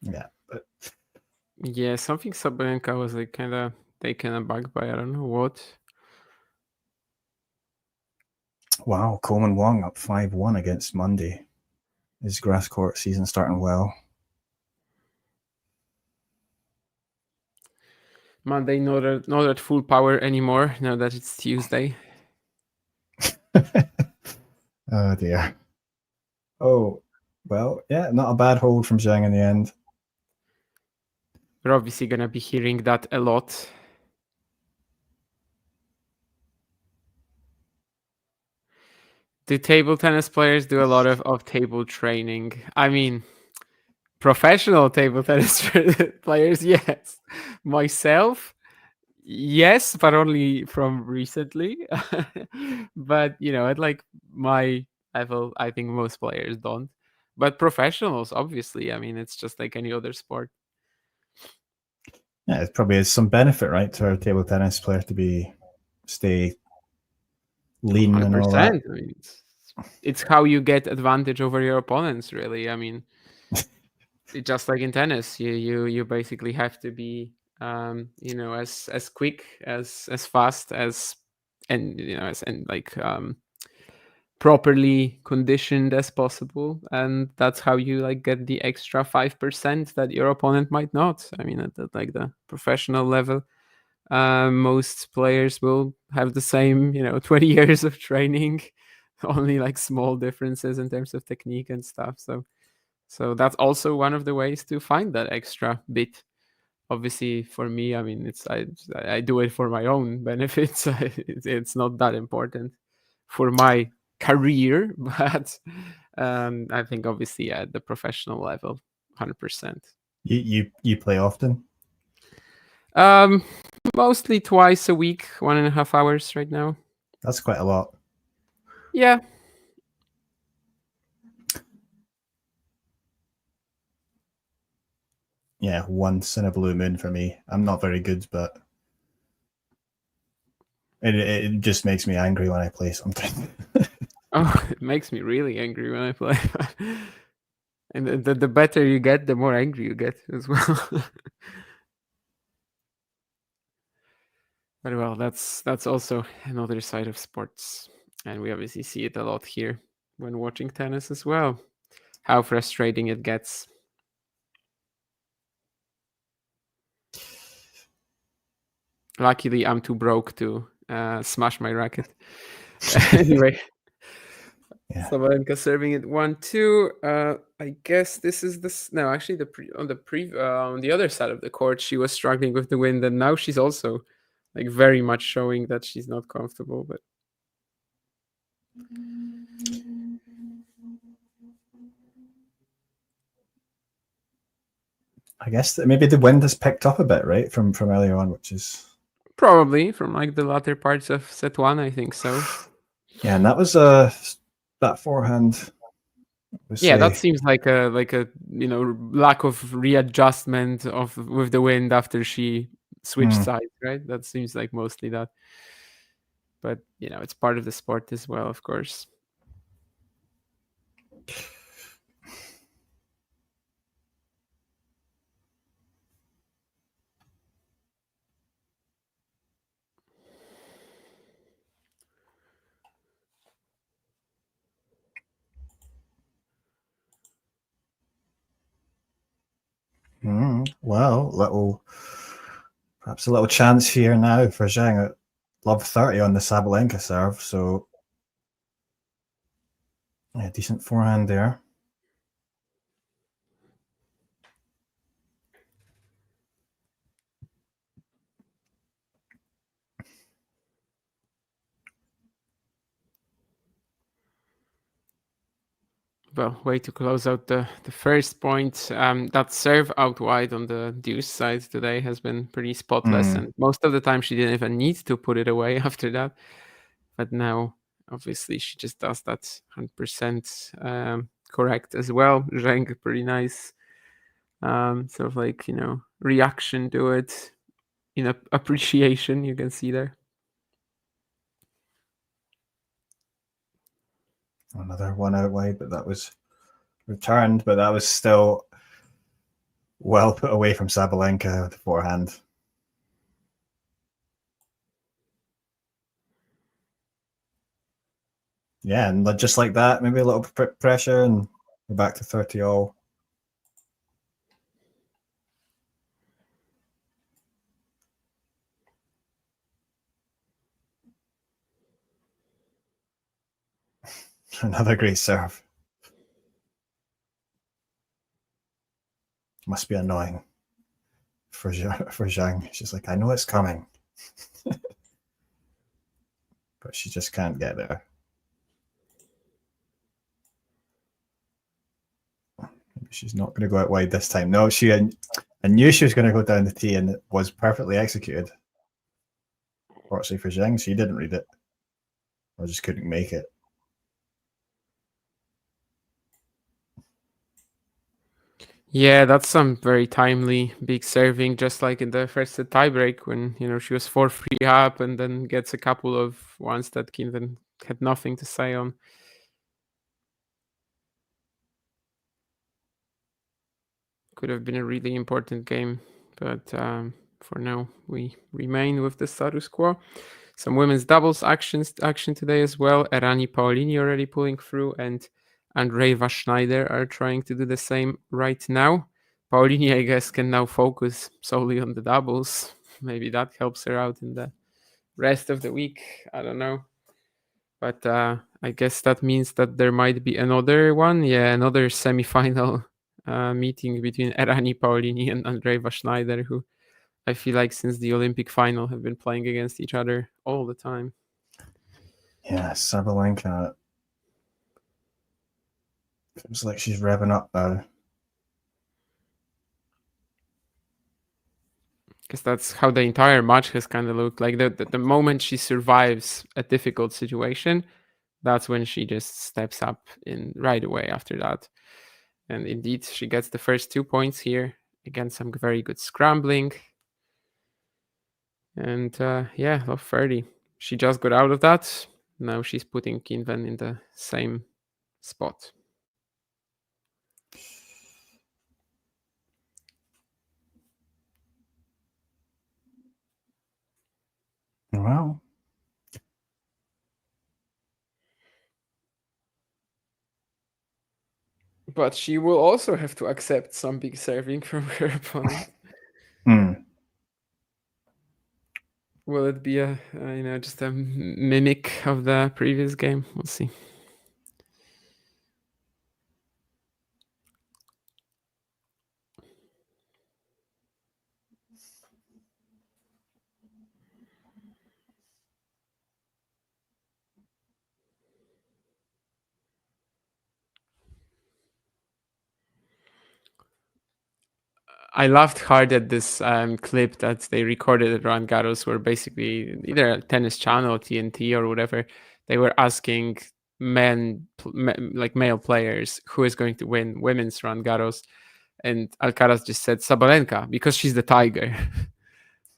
Yeah, but yeah, something Sabalenka was like kind of taken aback by. I don't know what. Wow, Coleman Wong up 5-1 against Monday. His grass court season starting well. Monday not at full power anymore now that it's Tuesday. Oh dear. Oh, well, yeah, not a bad hold from Zheng in the end. We're obviously going to be hearing that a lot. Do table tennis players do a lot of table training? I mean, professional table tennis players, yes. Myself, yes, but only from recently. But, you know, at like my level, I think most players don't. But professionals, obviously, I mean, it's just like any other sport. Yeah, it probably is some benefit, right, to a table tennis player to stay lean 100%. And all that. I mean, it's how you get advantage over your opponents, really. I mean, just like in tennis, you basically have to be you know, as quick, as fast as, and you know, properly conditioned as possible, and that's how you like get the extra 5% that your opponent might not. I mean, at like the professional level, most players will have the same, you know, 20 years of training, only like small differences in terms of technique and stuff. So that's also one of the ways to find that extra bit. Obviously, for me, I mean, I do it for my own benefits. It's not that important for my career, but I think obviously at the professional level, 100%. You play often? Mostly twice a week, 1.5 hours right now. That's quite a lot. Yeah. Yeah, once in a blue moon for me. I'm not very good, but it just makes me angry when I play something. Oh, it makes me really angry when I play. And the better you get, the more angry you get as well. But well, that's also another side of sports. And we obviously see it a lot here when watching tennis as well. How frustrating it gets. Luckily, I'm too broke to smash my racket. Anyway. Yeah. Sabalenka serving it 1-2. I guess this is no, actually on the other side of the court, she was struggling with the wind, and now she's also like very much showing that she's not comfortable. But I guess that maybe the wind has picked up a bit, right, from earlier on, which is probably from like the latter parts of set one. I think so. Yeah, and that was that forehand. Yeah, that seems like a lack of readjustment with the wind after she switched sides, right? That seems like mostly that. But it's part of the sport as well, of course. Well, perhaps a little chance here now for Zheng at love 30 on the Sabalenka serve. So, yeah, decent forehand there. Well, way to close out the first point. That serve out wide on the deuce side today has been pretty spotless, and most of the time she didn't even need to put it away after that. But now, obviously, she just does that 100% correct as well. Zheng, pretty nice, sort of like reaction to it, appreciation you can see there. Another one out wide, but that was returned, but that was still well put away from Sabalenka with the forehand. Yeah, and just like that, maybe a little pressure, and we're back to 30 all. Another great serve. Must be annoying for Zheng. She's like, I know it's coming. But she just can't get there. Maybe she's not going to go out wide this time. No, I knew she was going to go down the tee, and it was perfectly executed. Fortunately for Zheng, she didn't read it. Or just couldn't make it. Yeah, that's some very timely big serving, just like in the first set tiebreak when she was 4-3 up and then gets a couple of ones that Qinwen had nothing to say on. Could have been a really important game, but for now we remain with the status quo. Some women's doubles action today as well. Aryna Paolini already pulling through, and Andreeva Schneider are trying to do the same right now. Paolini, I guess, can now focus solely on the doubles. Maybe that helps her out in the rest of the week. I don't know. But I guess that means that there might be another one. Yeah, another semi-final meeting between Aryna Paolini and Andreeva Schneider, who I feel like since the Olympic final have been playing against each other all the time. Yeah, Sabalenka. Feels like she's revving up now. Because that's how the entire match has kind of looked like. The moment she survives a difficult situation, that's when she just steps up in right away after that. And indeed, she gets the first 2 points here. Again, some very good scrambling. And yeah, love 30. She just got out of that. Now she's putting Qinwen in the same spot. Wow. But she will also have to accept some big serving from her opponent. Will it be just a mimic of the previous game? We'll see. I laughed hard at this clip that they recorded at Roland Garros, where basically either Tennis Channel, TNT, or whatever, they were asking like male players who is going to win women's Roland Garros, and Alcaraz just said Sabalenka because she's the tiger.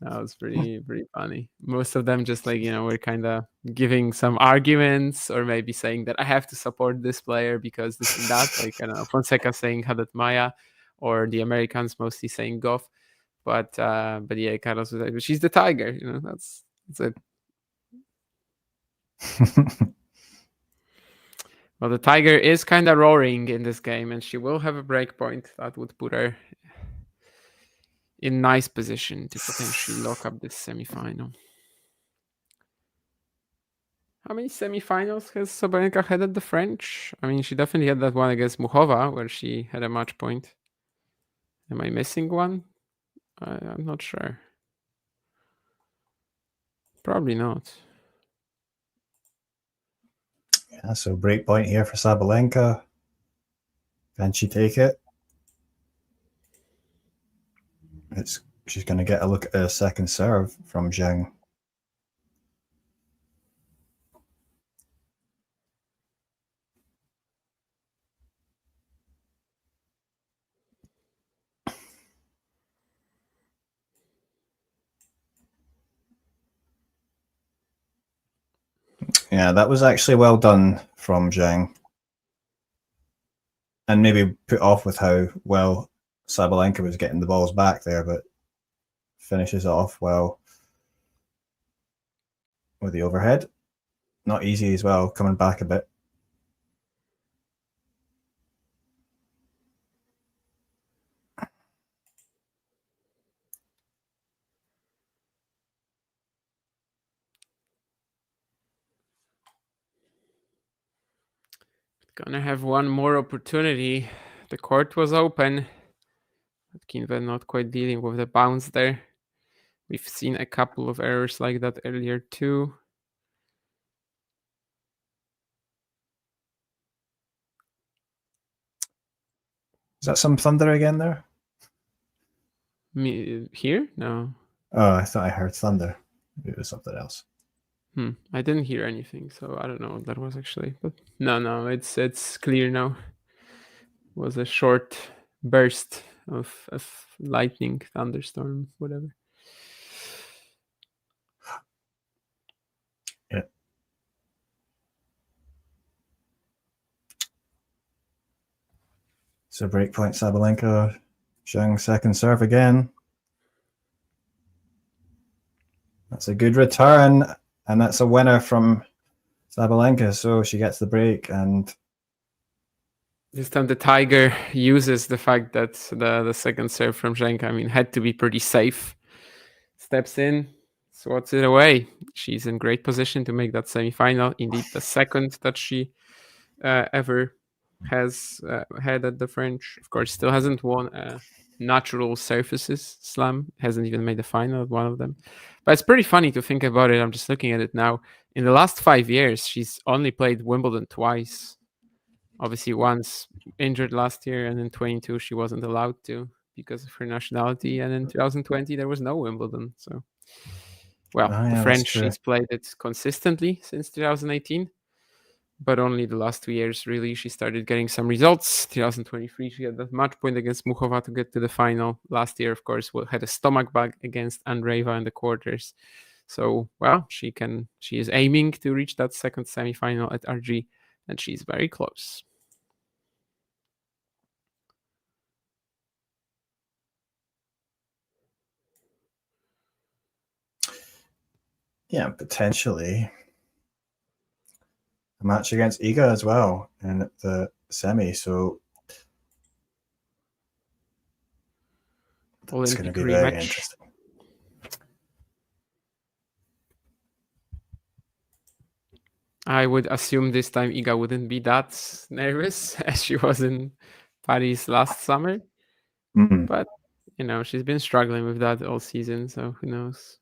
That was pretty funny. Most of them just like, were kind of giving some arguments or maybe saying that I have to support this player because this and that. Like, I don't know, Fonseca saying Haddad Maya, or the Americans mostly saying Goff. But yeah, Carlos was like, she's the tiger. That's it. Well, the tiger is kind of roaring in this game, and she will have a break point that would put her in nice position to potentially lock up this semifinal. How many semifinals has Sabalenka had at the French? I mean, she definitely had that one against Muchova where she had a match point. Am I missing one? I'm not sure. Probably not. Yeah, so break point here for Sabalenka. Can she take it? She's going to get a look at a second serve from Zheng. Yeah, that was actually well done from Zheng. And maybe put off with how well Sabalenka was getting the balls back there, but finishes off well with the overhead. Not easy as well, coming back a bit. Gonna have one more opportunity. The court was open, but Qinwen not quite dealing with the bounce there. We've seen a couple of errors like that earlier too. Is that some thunder again there? Here? No. Oh, I thought I heard thunder. Maybe it was something else. I didn't hear anything, so I don't know what that was actually. But no, it's clear now. It was a short burst of lightning, thunderstorm, whatever. Yeah. So break point Sabalenka. Zheng second serve again. That's a good return, and that's a winner from Sabalenka. So she gets the break, and this time the tiger uses the fact that the second serve from Zheng, I mean, had to be pretty safe. Steps in, swats it away. She's in great position to make that semifinal. Indeed, the second that she ever has had at the French. Of course, still hasn't won a natural surfaces slam. Hasn't even made the final at one of them. But it's pretty funny to think about it. I'm just looking at it now. In the last 5 years, she's only played Wimbledon twice. Obviously, once injured last year, and in 22 she wasn't allowed to because of her nationality. And in 2020 there was no Wimbledon. So, well, the French, she's played it consistently since 2018. But only the last 2 years, really, she started getting some results. 2023, she had that match point against Muchova to get to the final. Last year, of course, had a stomach bug against Andreeva in the quarters. So, well, she is aiming to reach that second semifinal at RG, and she's very close. yeah, potentially a match against Iga as well in the semi. So it's going to be very interesting. I would assume this time Iga wouldn't be that nervous as she was in Paris last summer. But, she's been struggling with that all season, so who knows?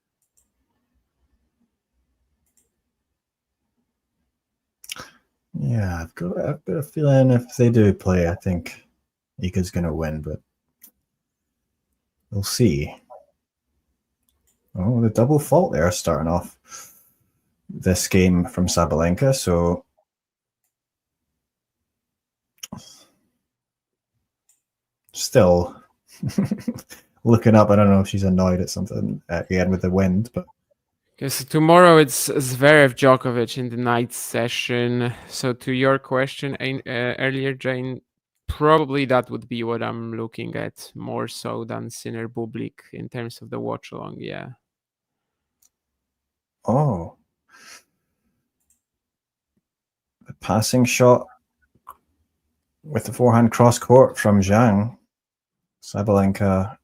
Yeah, I've got a feeling if they do play, I think Iga's going to win, but we'll see. Oh, the double fault there starting off. this game from Sabalenka. So still looking up. I don't know if she's annoyed at something again with the wind, but. Because tomorrow it's Zverev Djokovic in the night session. So to your question earlier, Jane, probably that would be what I'm looking at more so than Sinner Bublik in terms of the watch along. Yeah. Oh. The passing shot with the forehand cross court from Zheng. Sabalenka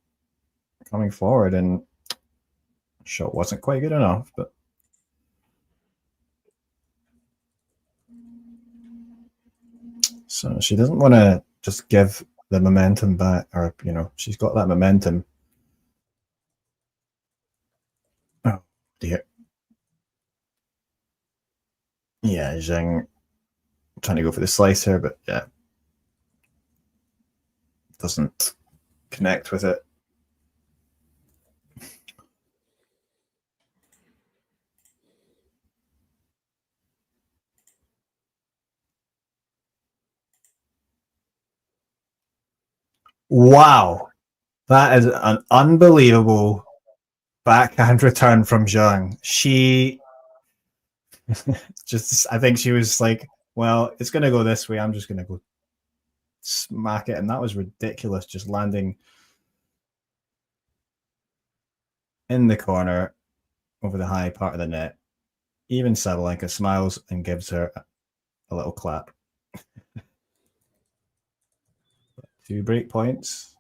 coming forward, and shot wasn't quite good enough, but so she doesn't want to just give the momentum back, or she's got that momentum. Oh dear. Yeah, Zheng trying to go for the slicer, but yeah, doesn't connect with it. Wow, that is an unbelievable backhand return from Zheng. She just, I think she was like, well, it's going to go this way. I'm just going to go smack it. And that was ridiculous, just landing in the corner over the high part of the net. Even Sabalenka smiles and gives her a little clap. 2 break points.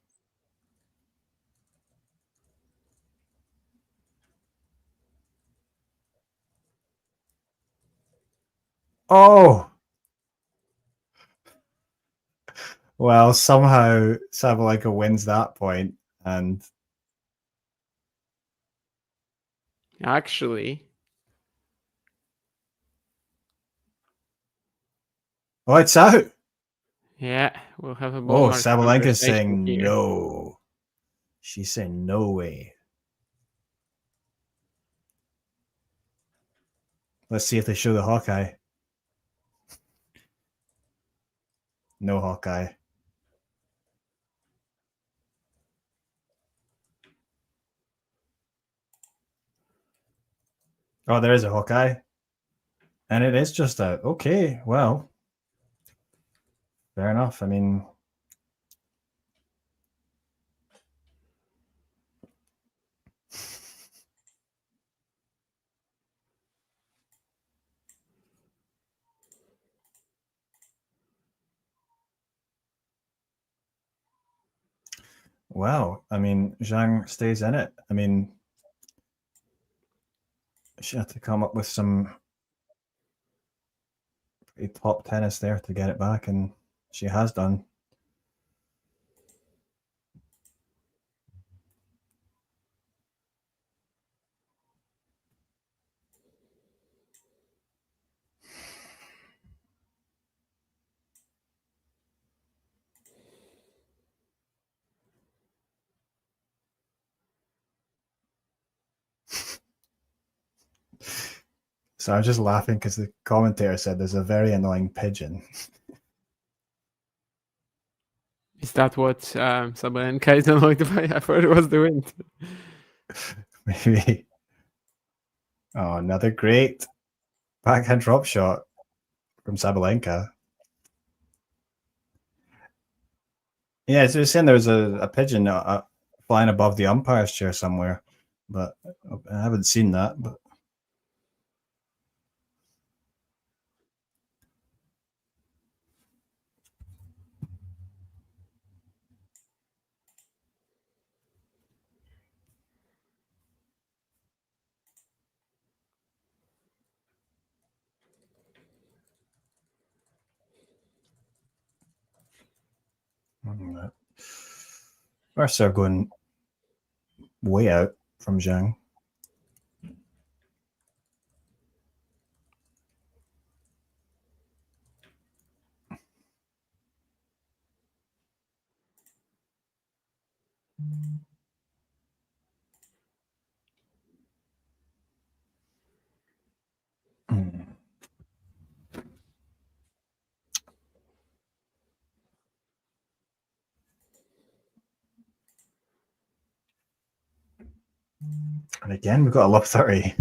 Oh! Well, somehow Sabalenka wins that point, and Actually. Oh, it's out. Yeah, we'll have a ball. Oh, Sabalenka's saying here. No. She's saying no way. Let's see if they show the Hawkeye. No Hawkeye. Oh, there is a Hawkeye. And it is just out. Okay, well. Fair enough. I mean, well, I mean, Zhang stays in it. I mean, she had to come up with some pretty top tennis there to get it back, and she has done. So I was just laughing because the commentator said there's a very annoying pigeon. Is that what Sabalenka is annoyed by? I thought it was the wind. Maybe. Oh, another great backhand drop shot from Sabalenka. Yeah, so you're saying there was a pigeon flying above the umpire's chair somewhere, but I haven't seen that. But first serve going way out from Zheng. And again, we've got a love 30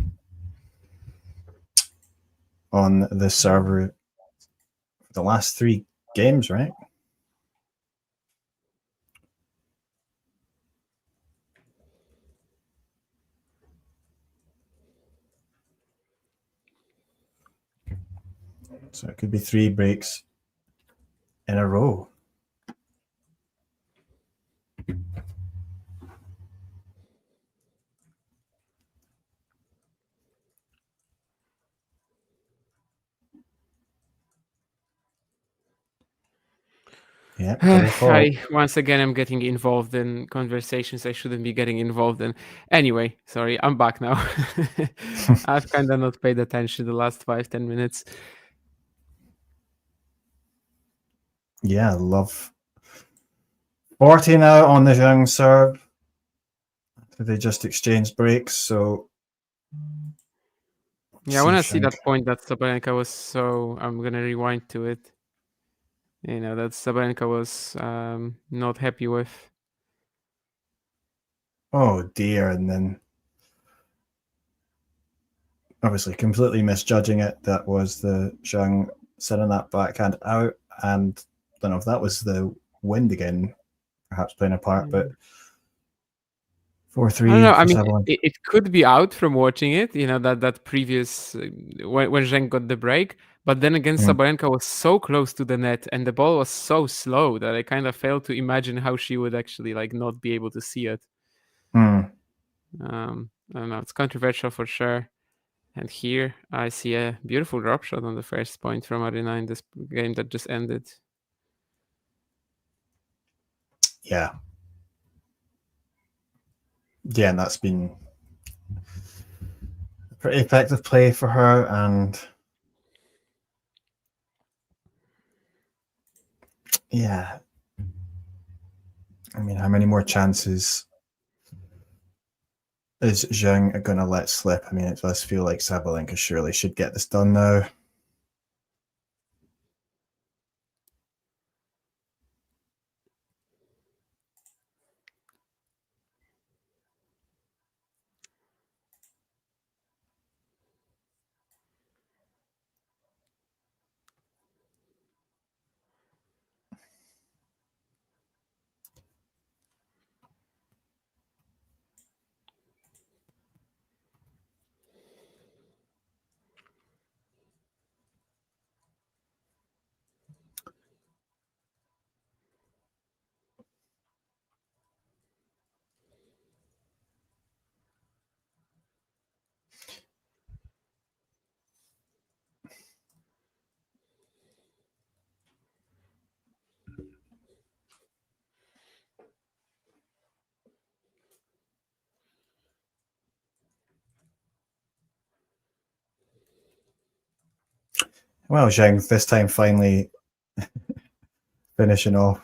on the server the last 3 games, right? So it could be 3 breaks in a row. Yeah, double fall. Once again, I'm getting involved in conversations I shouldn't be getting involved in. Anyway, sorry, I'm back now. I've kind of not paid attention the last 5-10 minutes. Yeah, love 40 now on the Zheng serve. They just exchanged breaks, so yeah, I want to see that point that Sabalenka was so. I'm gonna rewind to it. You know, that Sabalenka was not happy with. Oh dear, and then obviously completely misjudging it. That was the Zheng sending that backhand out, and I don't know if that was the wind again, perhaps playing a part, but 4-3. I don't know. I mean, it could be out from watching it. You know, that previous when Zheng got the break, but then again, Sabalenka was so close to the net, and the ball was so slow that I kind of failed to imagine how she would actually like not be able to see it. I don't know. It's controversial for sure. And here I see a beautiful drop shot on the first point from Aryna in this game that just ended. Yeah. Yeah, and that's been a pretty effective play for her, and yeah. I mean, how many more chances is Zheng going to let slip? I mean, it does feel like Sabalenka surely should get this done now. Well, Zheng this time finally finishing off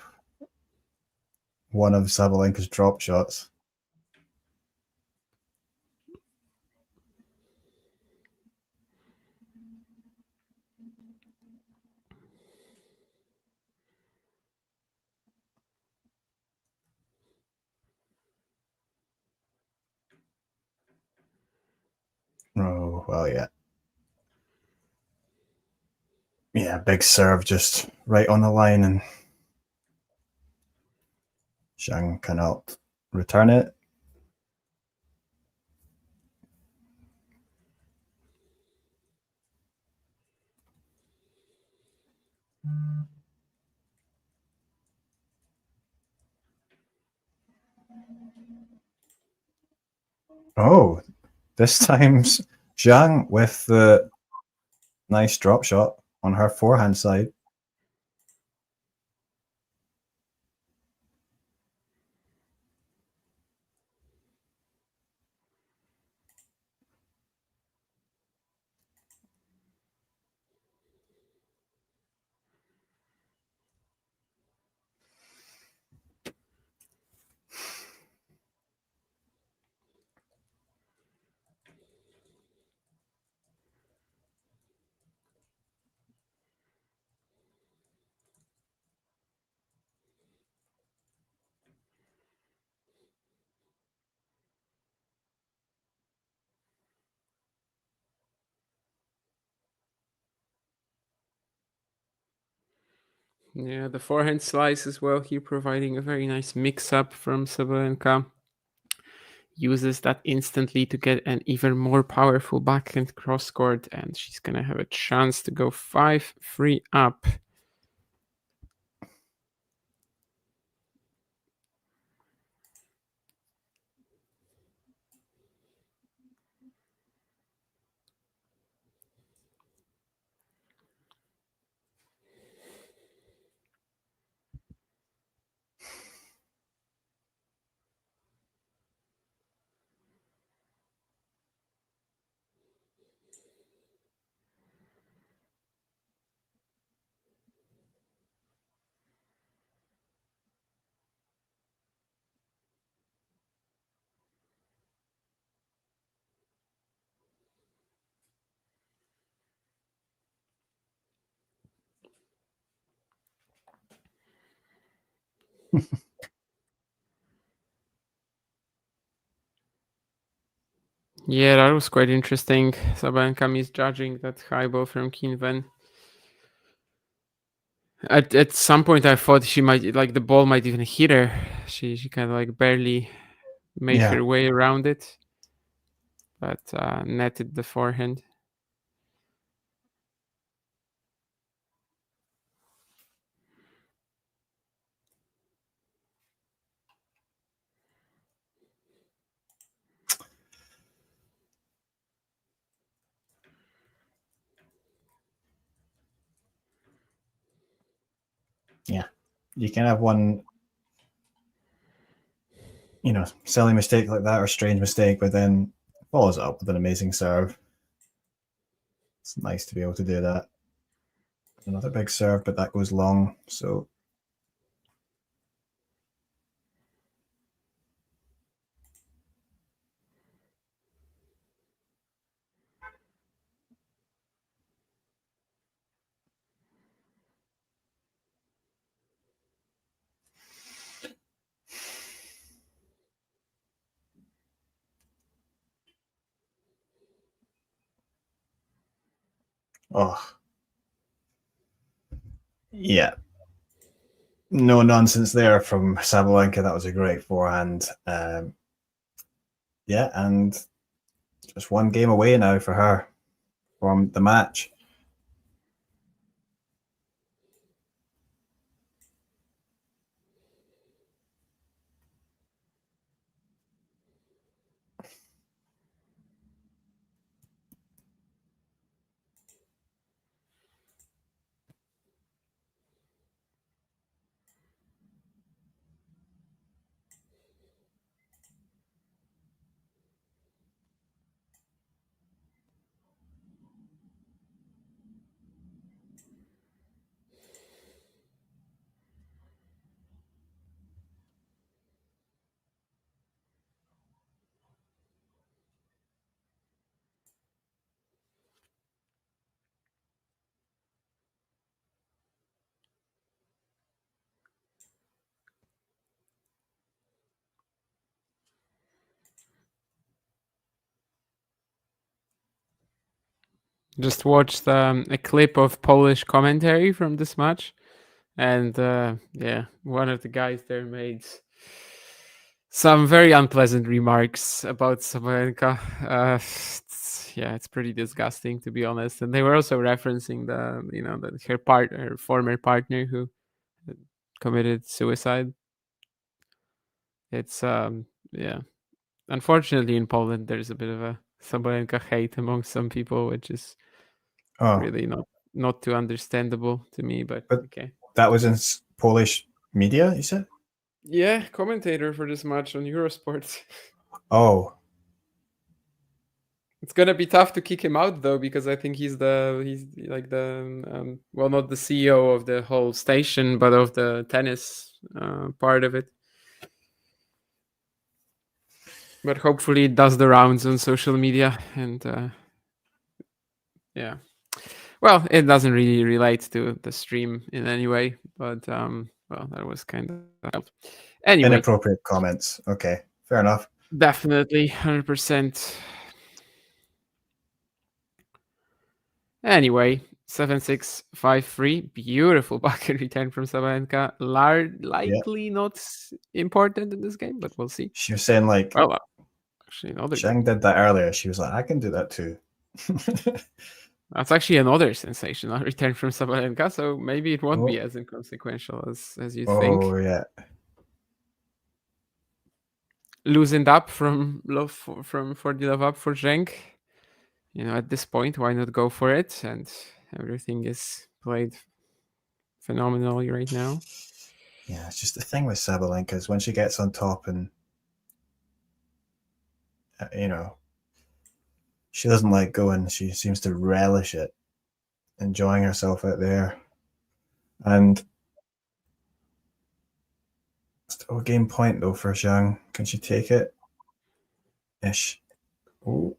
one of Sabalenka's drop shots. Oh, well, yeah. Yeah, big serve just right on the line, and Zheng cannot return it. Oh, this time's Zhang with the nice drop shot on her forehand side. Yeah, the forehand slice as well here, providing a very nice mix-up from Sabalenka. Uses that instantly to get an even more powerful backhand cross-court, and she's going to have a chance to go 5-3 up. Yeah, that was quite interesting. Sabalenka misjudging that high ball from Qinwen. At some point, I thought she might, like, the ball might even hit her. She kind of like barely made her way around it, but netted the forehand. Yeah, you can have one, silly mistake like that or strange mistake, but then follows it up with an amazing serve. It's nice to be able to do that. Another big serve, but that goes long, so. Oh. Yeah. No nonsense there from Sabalenka. That was a great forehand. Yeah, and just one game away now for her from the match. Just watched a clip of Polish commentary from this match, and yeah, one of the guys there made some very unpleasant remarks about Sabalenka. Yeah, it's pretty disgusting, to be honest. And they were also referencing her former partner who committed suicide. It's yeah. Unfortunately, in Poland, there's a bit of a Sabalenka hate among some people, which is really not too understandable to me. But okay, that was in Polish media, you said? Yeah, commentator for this match on Eurosport. Oh, it's gonna be tough to kick him out though, because I think he's like the well, not the CEO of the whole station, but of the tennis part of it. But hopefully it does the rounds on social media, and yeah. Well, it doesn't really relate to the stream in any way, but well, that was kind of anyway. Inappropriate comments. Okay, fair enough. Definitely, 100%. Anyway, 7-6, 5-3. Beautiful bucket return from Sabalenka. Likely not important in this game, but we'll see. She was saying like, well, actually, another. Zheng did that earlier. She was like, I can do that too. That's actually another sensational return from Sabalenka, so maybe it won't be as inconsequential as you think. Oh yeah. Loosened up from for the love up for Zheng. At this point, why not go for it? And everything is played phenomenally right now. Yeah, it's just the thing with Sabalenka is when she gets on top and she doesn't like going. She seems to relish it, enjoying herself out there. And still a game point though for Zheng. Can she take it? Ish. Oh.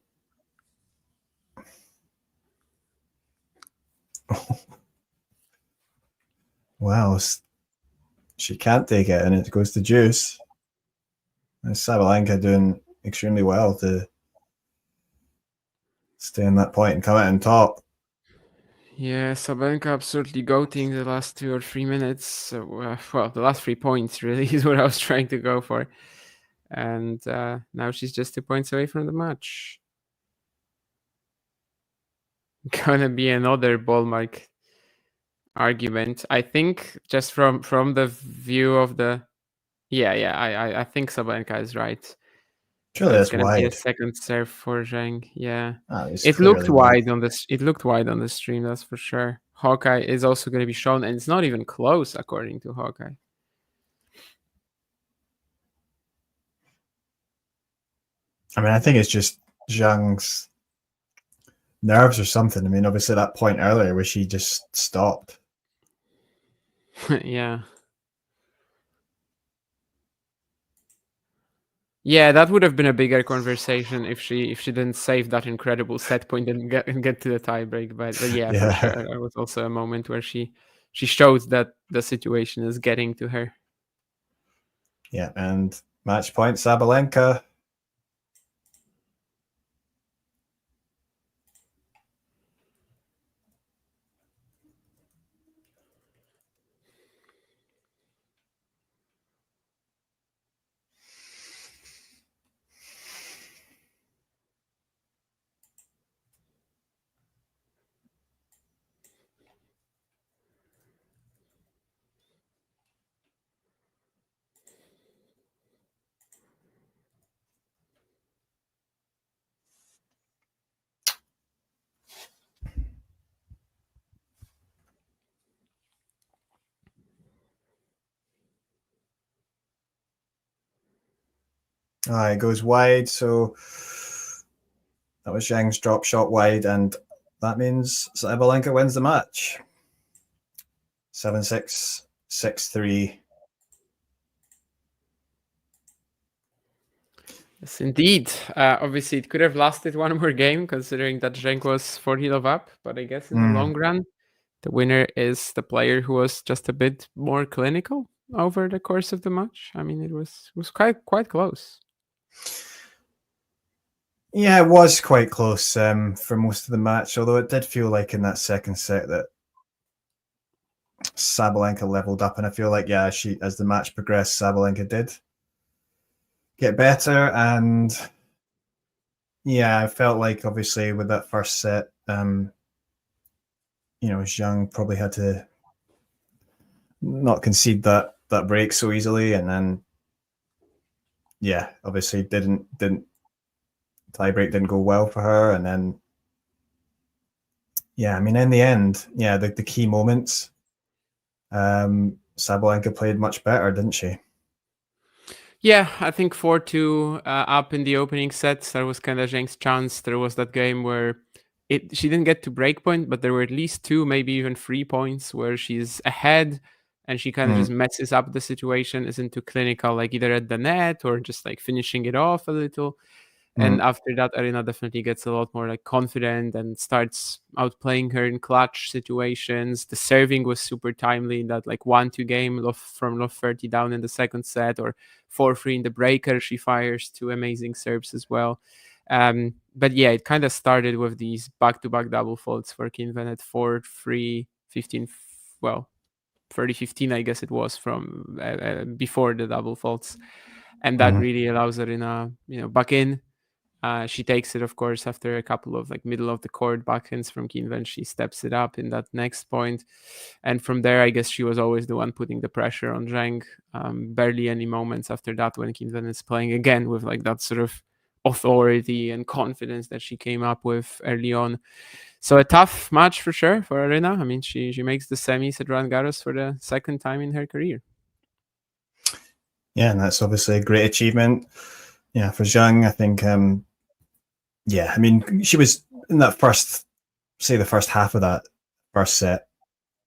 Wow. She can't take it and it goes to juice. And Sabalenka doing extremely well to stay in that point and come out on top. Yeah, Sabalenka absolutely goating the last 2 or 3 minutes. The last 3 points really is what I was trying to go for. And now she's just 2 points away from the match. Gonna be another ball mark argument. I think just from the view of the... I think Sabalenka is right. Surely that's gonna wide. be a second serve for Zheng. Yeah, it looked wide on this. It looked wide on the stream, that's for sure. Hawkeye is also going to be shown, and it's not even close according to Hawkeye. I mean, I think it's just Zhang's nerves or something. I mean, obviously that point earlier where she just stopped. Yeah. Yeah, that would have been a bigger conversation if she didn't save that incredible set point and get to the tiebreak. But yeah, for sure, there was also a moment where she showed that the situation is getting to her. Yeah, and match point Sabalenka. It goes wide, so that was Zheng's drop shot wide, and that means Sabalenka wins the match. 7-6, 6-3. Yes, indeed. Obviously, it could have lasted one more game, considering that Zheng was 40 love up. But I guess in the long run, the winner is the player who was just a bit more clinical over the course of the match. I mean, it was quite close. Yeah, it was quite close for most of the match, although it did feel like in that second set that Sabalenka leveled up, and I feel like, as the match progressed, Sabalenka did get better, and I felt like obviously with that first set, Zheng probably had to not concede that break so easily, and then obviously didn't tiebreak didn't go well for her, and then I mean in the end, the key moments, Sabalenka played much better, didn't she? Yeah, I think 4-2 up in the opening set. That was kind of Zheng's chance. There was that game where she didn't get to break point, but there were at least 2, maybe even 3 points where she's ahead and she kind of just messes up the situation, isn't too clinical, like either at the net or just like finishing it off a little. And after that, Aryna definitely gets a lot more like confident and starts outplaying her in clutch situations. The serving was super timely in that like 1-2 game from love 30 down in the second set, or 4-3 in the breaker. She fires 2 amazing serves as well. But yeah, it kind of started with these back-to-back double faults for Qinwen at 4-3, 15, well, 30-15, I guess it was from before the double faults. And that really allows Aryna, back in. She takes it, of course, after a couple of middle of the court backhands from Qinwen. She steps it up in that next point. And from there, I guess she was always the one putting the pressure on Zheng. Barely any moments after that when Qinwen is playing again with that sort of authority and confidence that she came up with early on. So a tough match for sure for Aryna. I mean, she makes the semis at Roland Garros for the second time in her career. Yeah, and that's obviously a great achievement. Yeah, for Zheng, I think, I mean, she was in that the first half of that first set,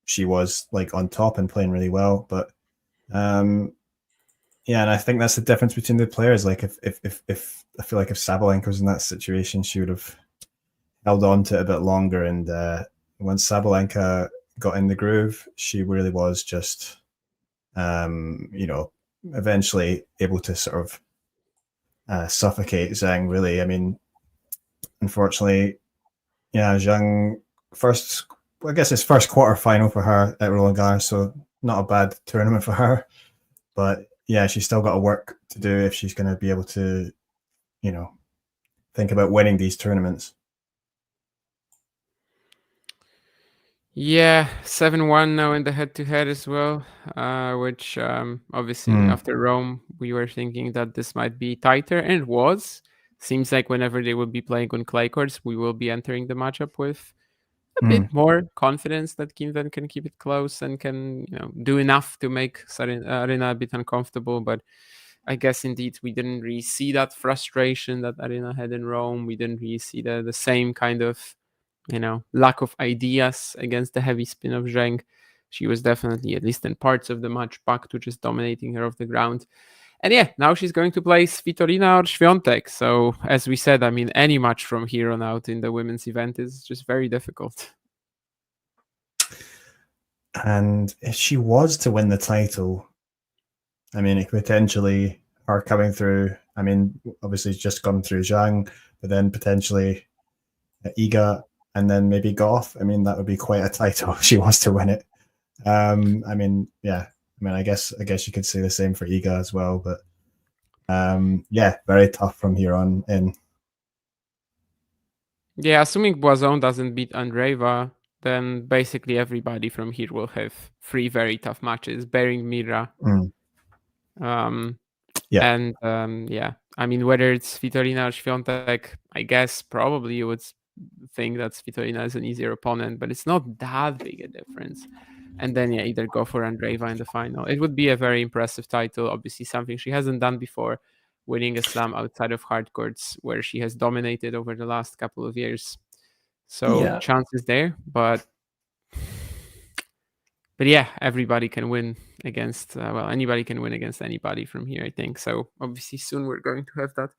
she was on top and playing really well. But and I think that's the difference between the players. If I feel like if Sabalenka was in that situation, she would have held on to it a bit longer. And once Sabalenka got in the groove, she really was just, eventually able to sort of suffocate Zheng, really. I mean, unfortunately, Zheng I guess it's first quarterfinal for her at Roland Garros, so not a bad tournament for her. But yeah, she's still got work to do if she's going to be able to, think about winning these tournaments. Yeah, 7-1 now in the head-to-head as well, which obviously after Rome, we were thinking that this might be tighter, and it was. Seems like whenever they will be playing on clay courts, we will be entering the matchup with a bit more confidence that Qinwen can keep it close and can do enough to make Aryna a bit uncomfortable. But I guess indeed we didn't really see that frustration that Aryna had in Rome. We didn't really see the same kind of lack of ideas against the heavy spin of Zheng. She was definitely, at least in parts of the match, back to just dominating her off the ground. And yeah, now she's going to play Svitolina or Świątek. So as we said, I mean, any match from here on out in the women's event is just very difficult. And if she was to win the title, I mean, it potentially her coming through, I mean, obviously it's just gone through Zhang, but then potentially Iga, and then maybe Goff. I mean, that would be quite a title if she was to win it. I mean, I guess you could say the same for Iga as well. But very tough from here on in. Yeah, assuming Boison doesn't beat Andreeva, then basically everybody from here will have 3 very tough matches, bearing Mira. And I mean, whether it's Svitolina or Świątek, I guess probably you would think that Svitolina is an easier opponent, but it's not that big a difference. And then either go for Andreeva in the final. It would be a very impressive title, obviously something she hasn't done before, winning a slam outside of hard courts where she has dominated over the last couple of years. So chances there, but yeah, everybody can win against anybody can win against anybody from here, I think. So obviously soon we're going to have that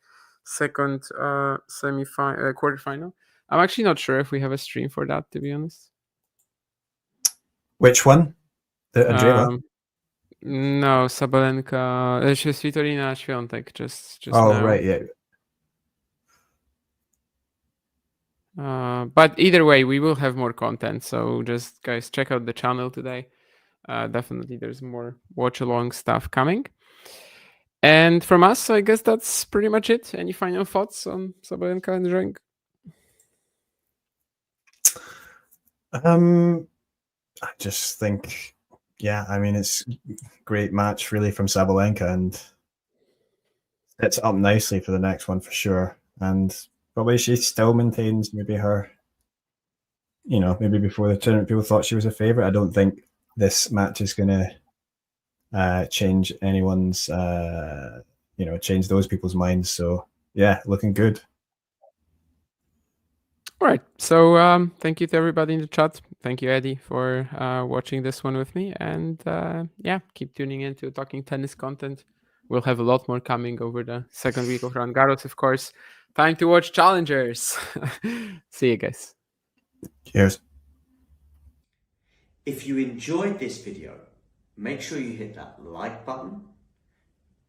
second quarterfinal. I'm actually not sure if we have a stream for that, to be honest. Which one? The Andreeva? No, Sabalenka, Svitolina, Świątek, just oh, now. Right, yeah. But either way, we will have more content. So just guys, check out the channel today. Definitely there's more watch along stuff coming. And from us, I guess that's pretty much it. Any final thoughts on Sabalenka and Zheng? I just think, I mean, it's a great match really from Sabalenka, and it's up nicely for the next one for sure. And probably she still maintains maybe her, maybe before the tournament people thought she was a favorite. I don't think this match is going to change anyone's, change those people's minds. So yeah, looking good. All right. So thank you to everybody in the chat. Thank you, Eddie, for watching this one with me. And keep tuning in to Talking Tennis content. We'll have a lot more coming over the second week of Roland Garros, of course. Time to watch challengers. See you guys. Cheers. If you enjoyed this video, make sure you hit that like button.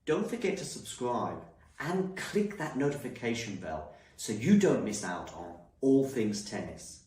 Don't forget to subscribe and click that notification bell so you don't miss out on all things tennis.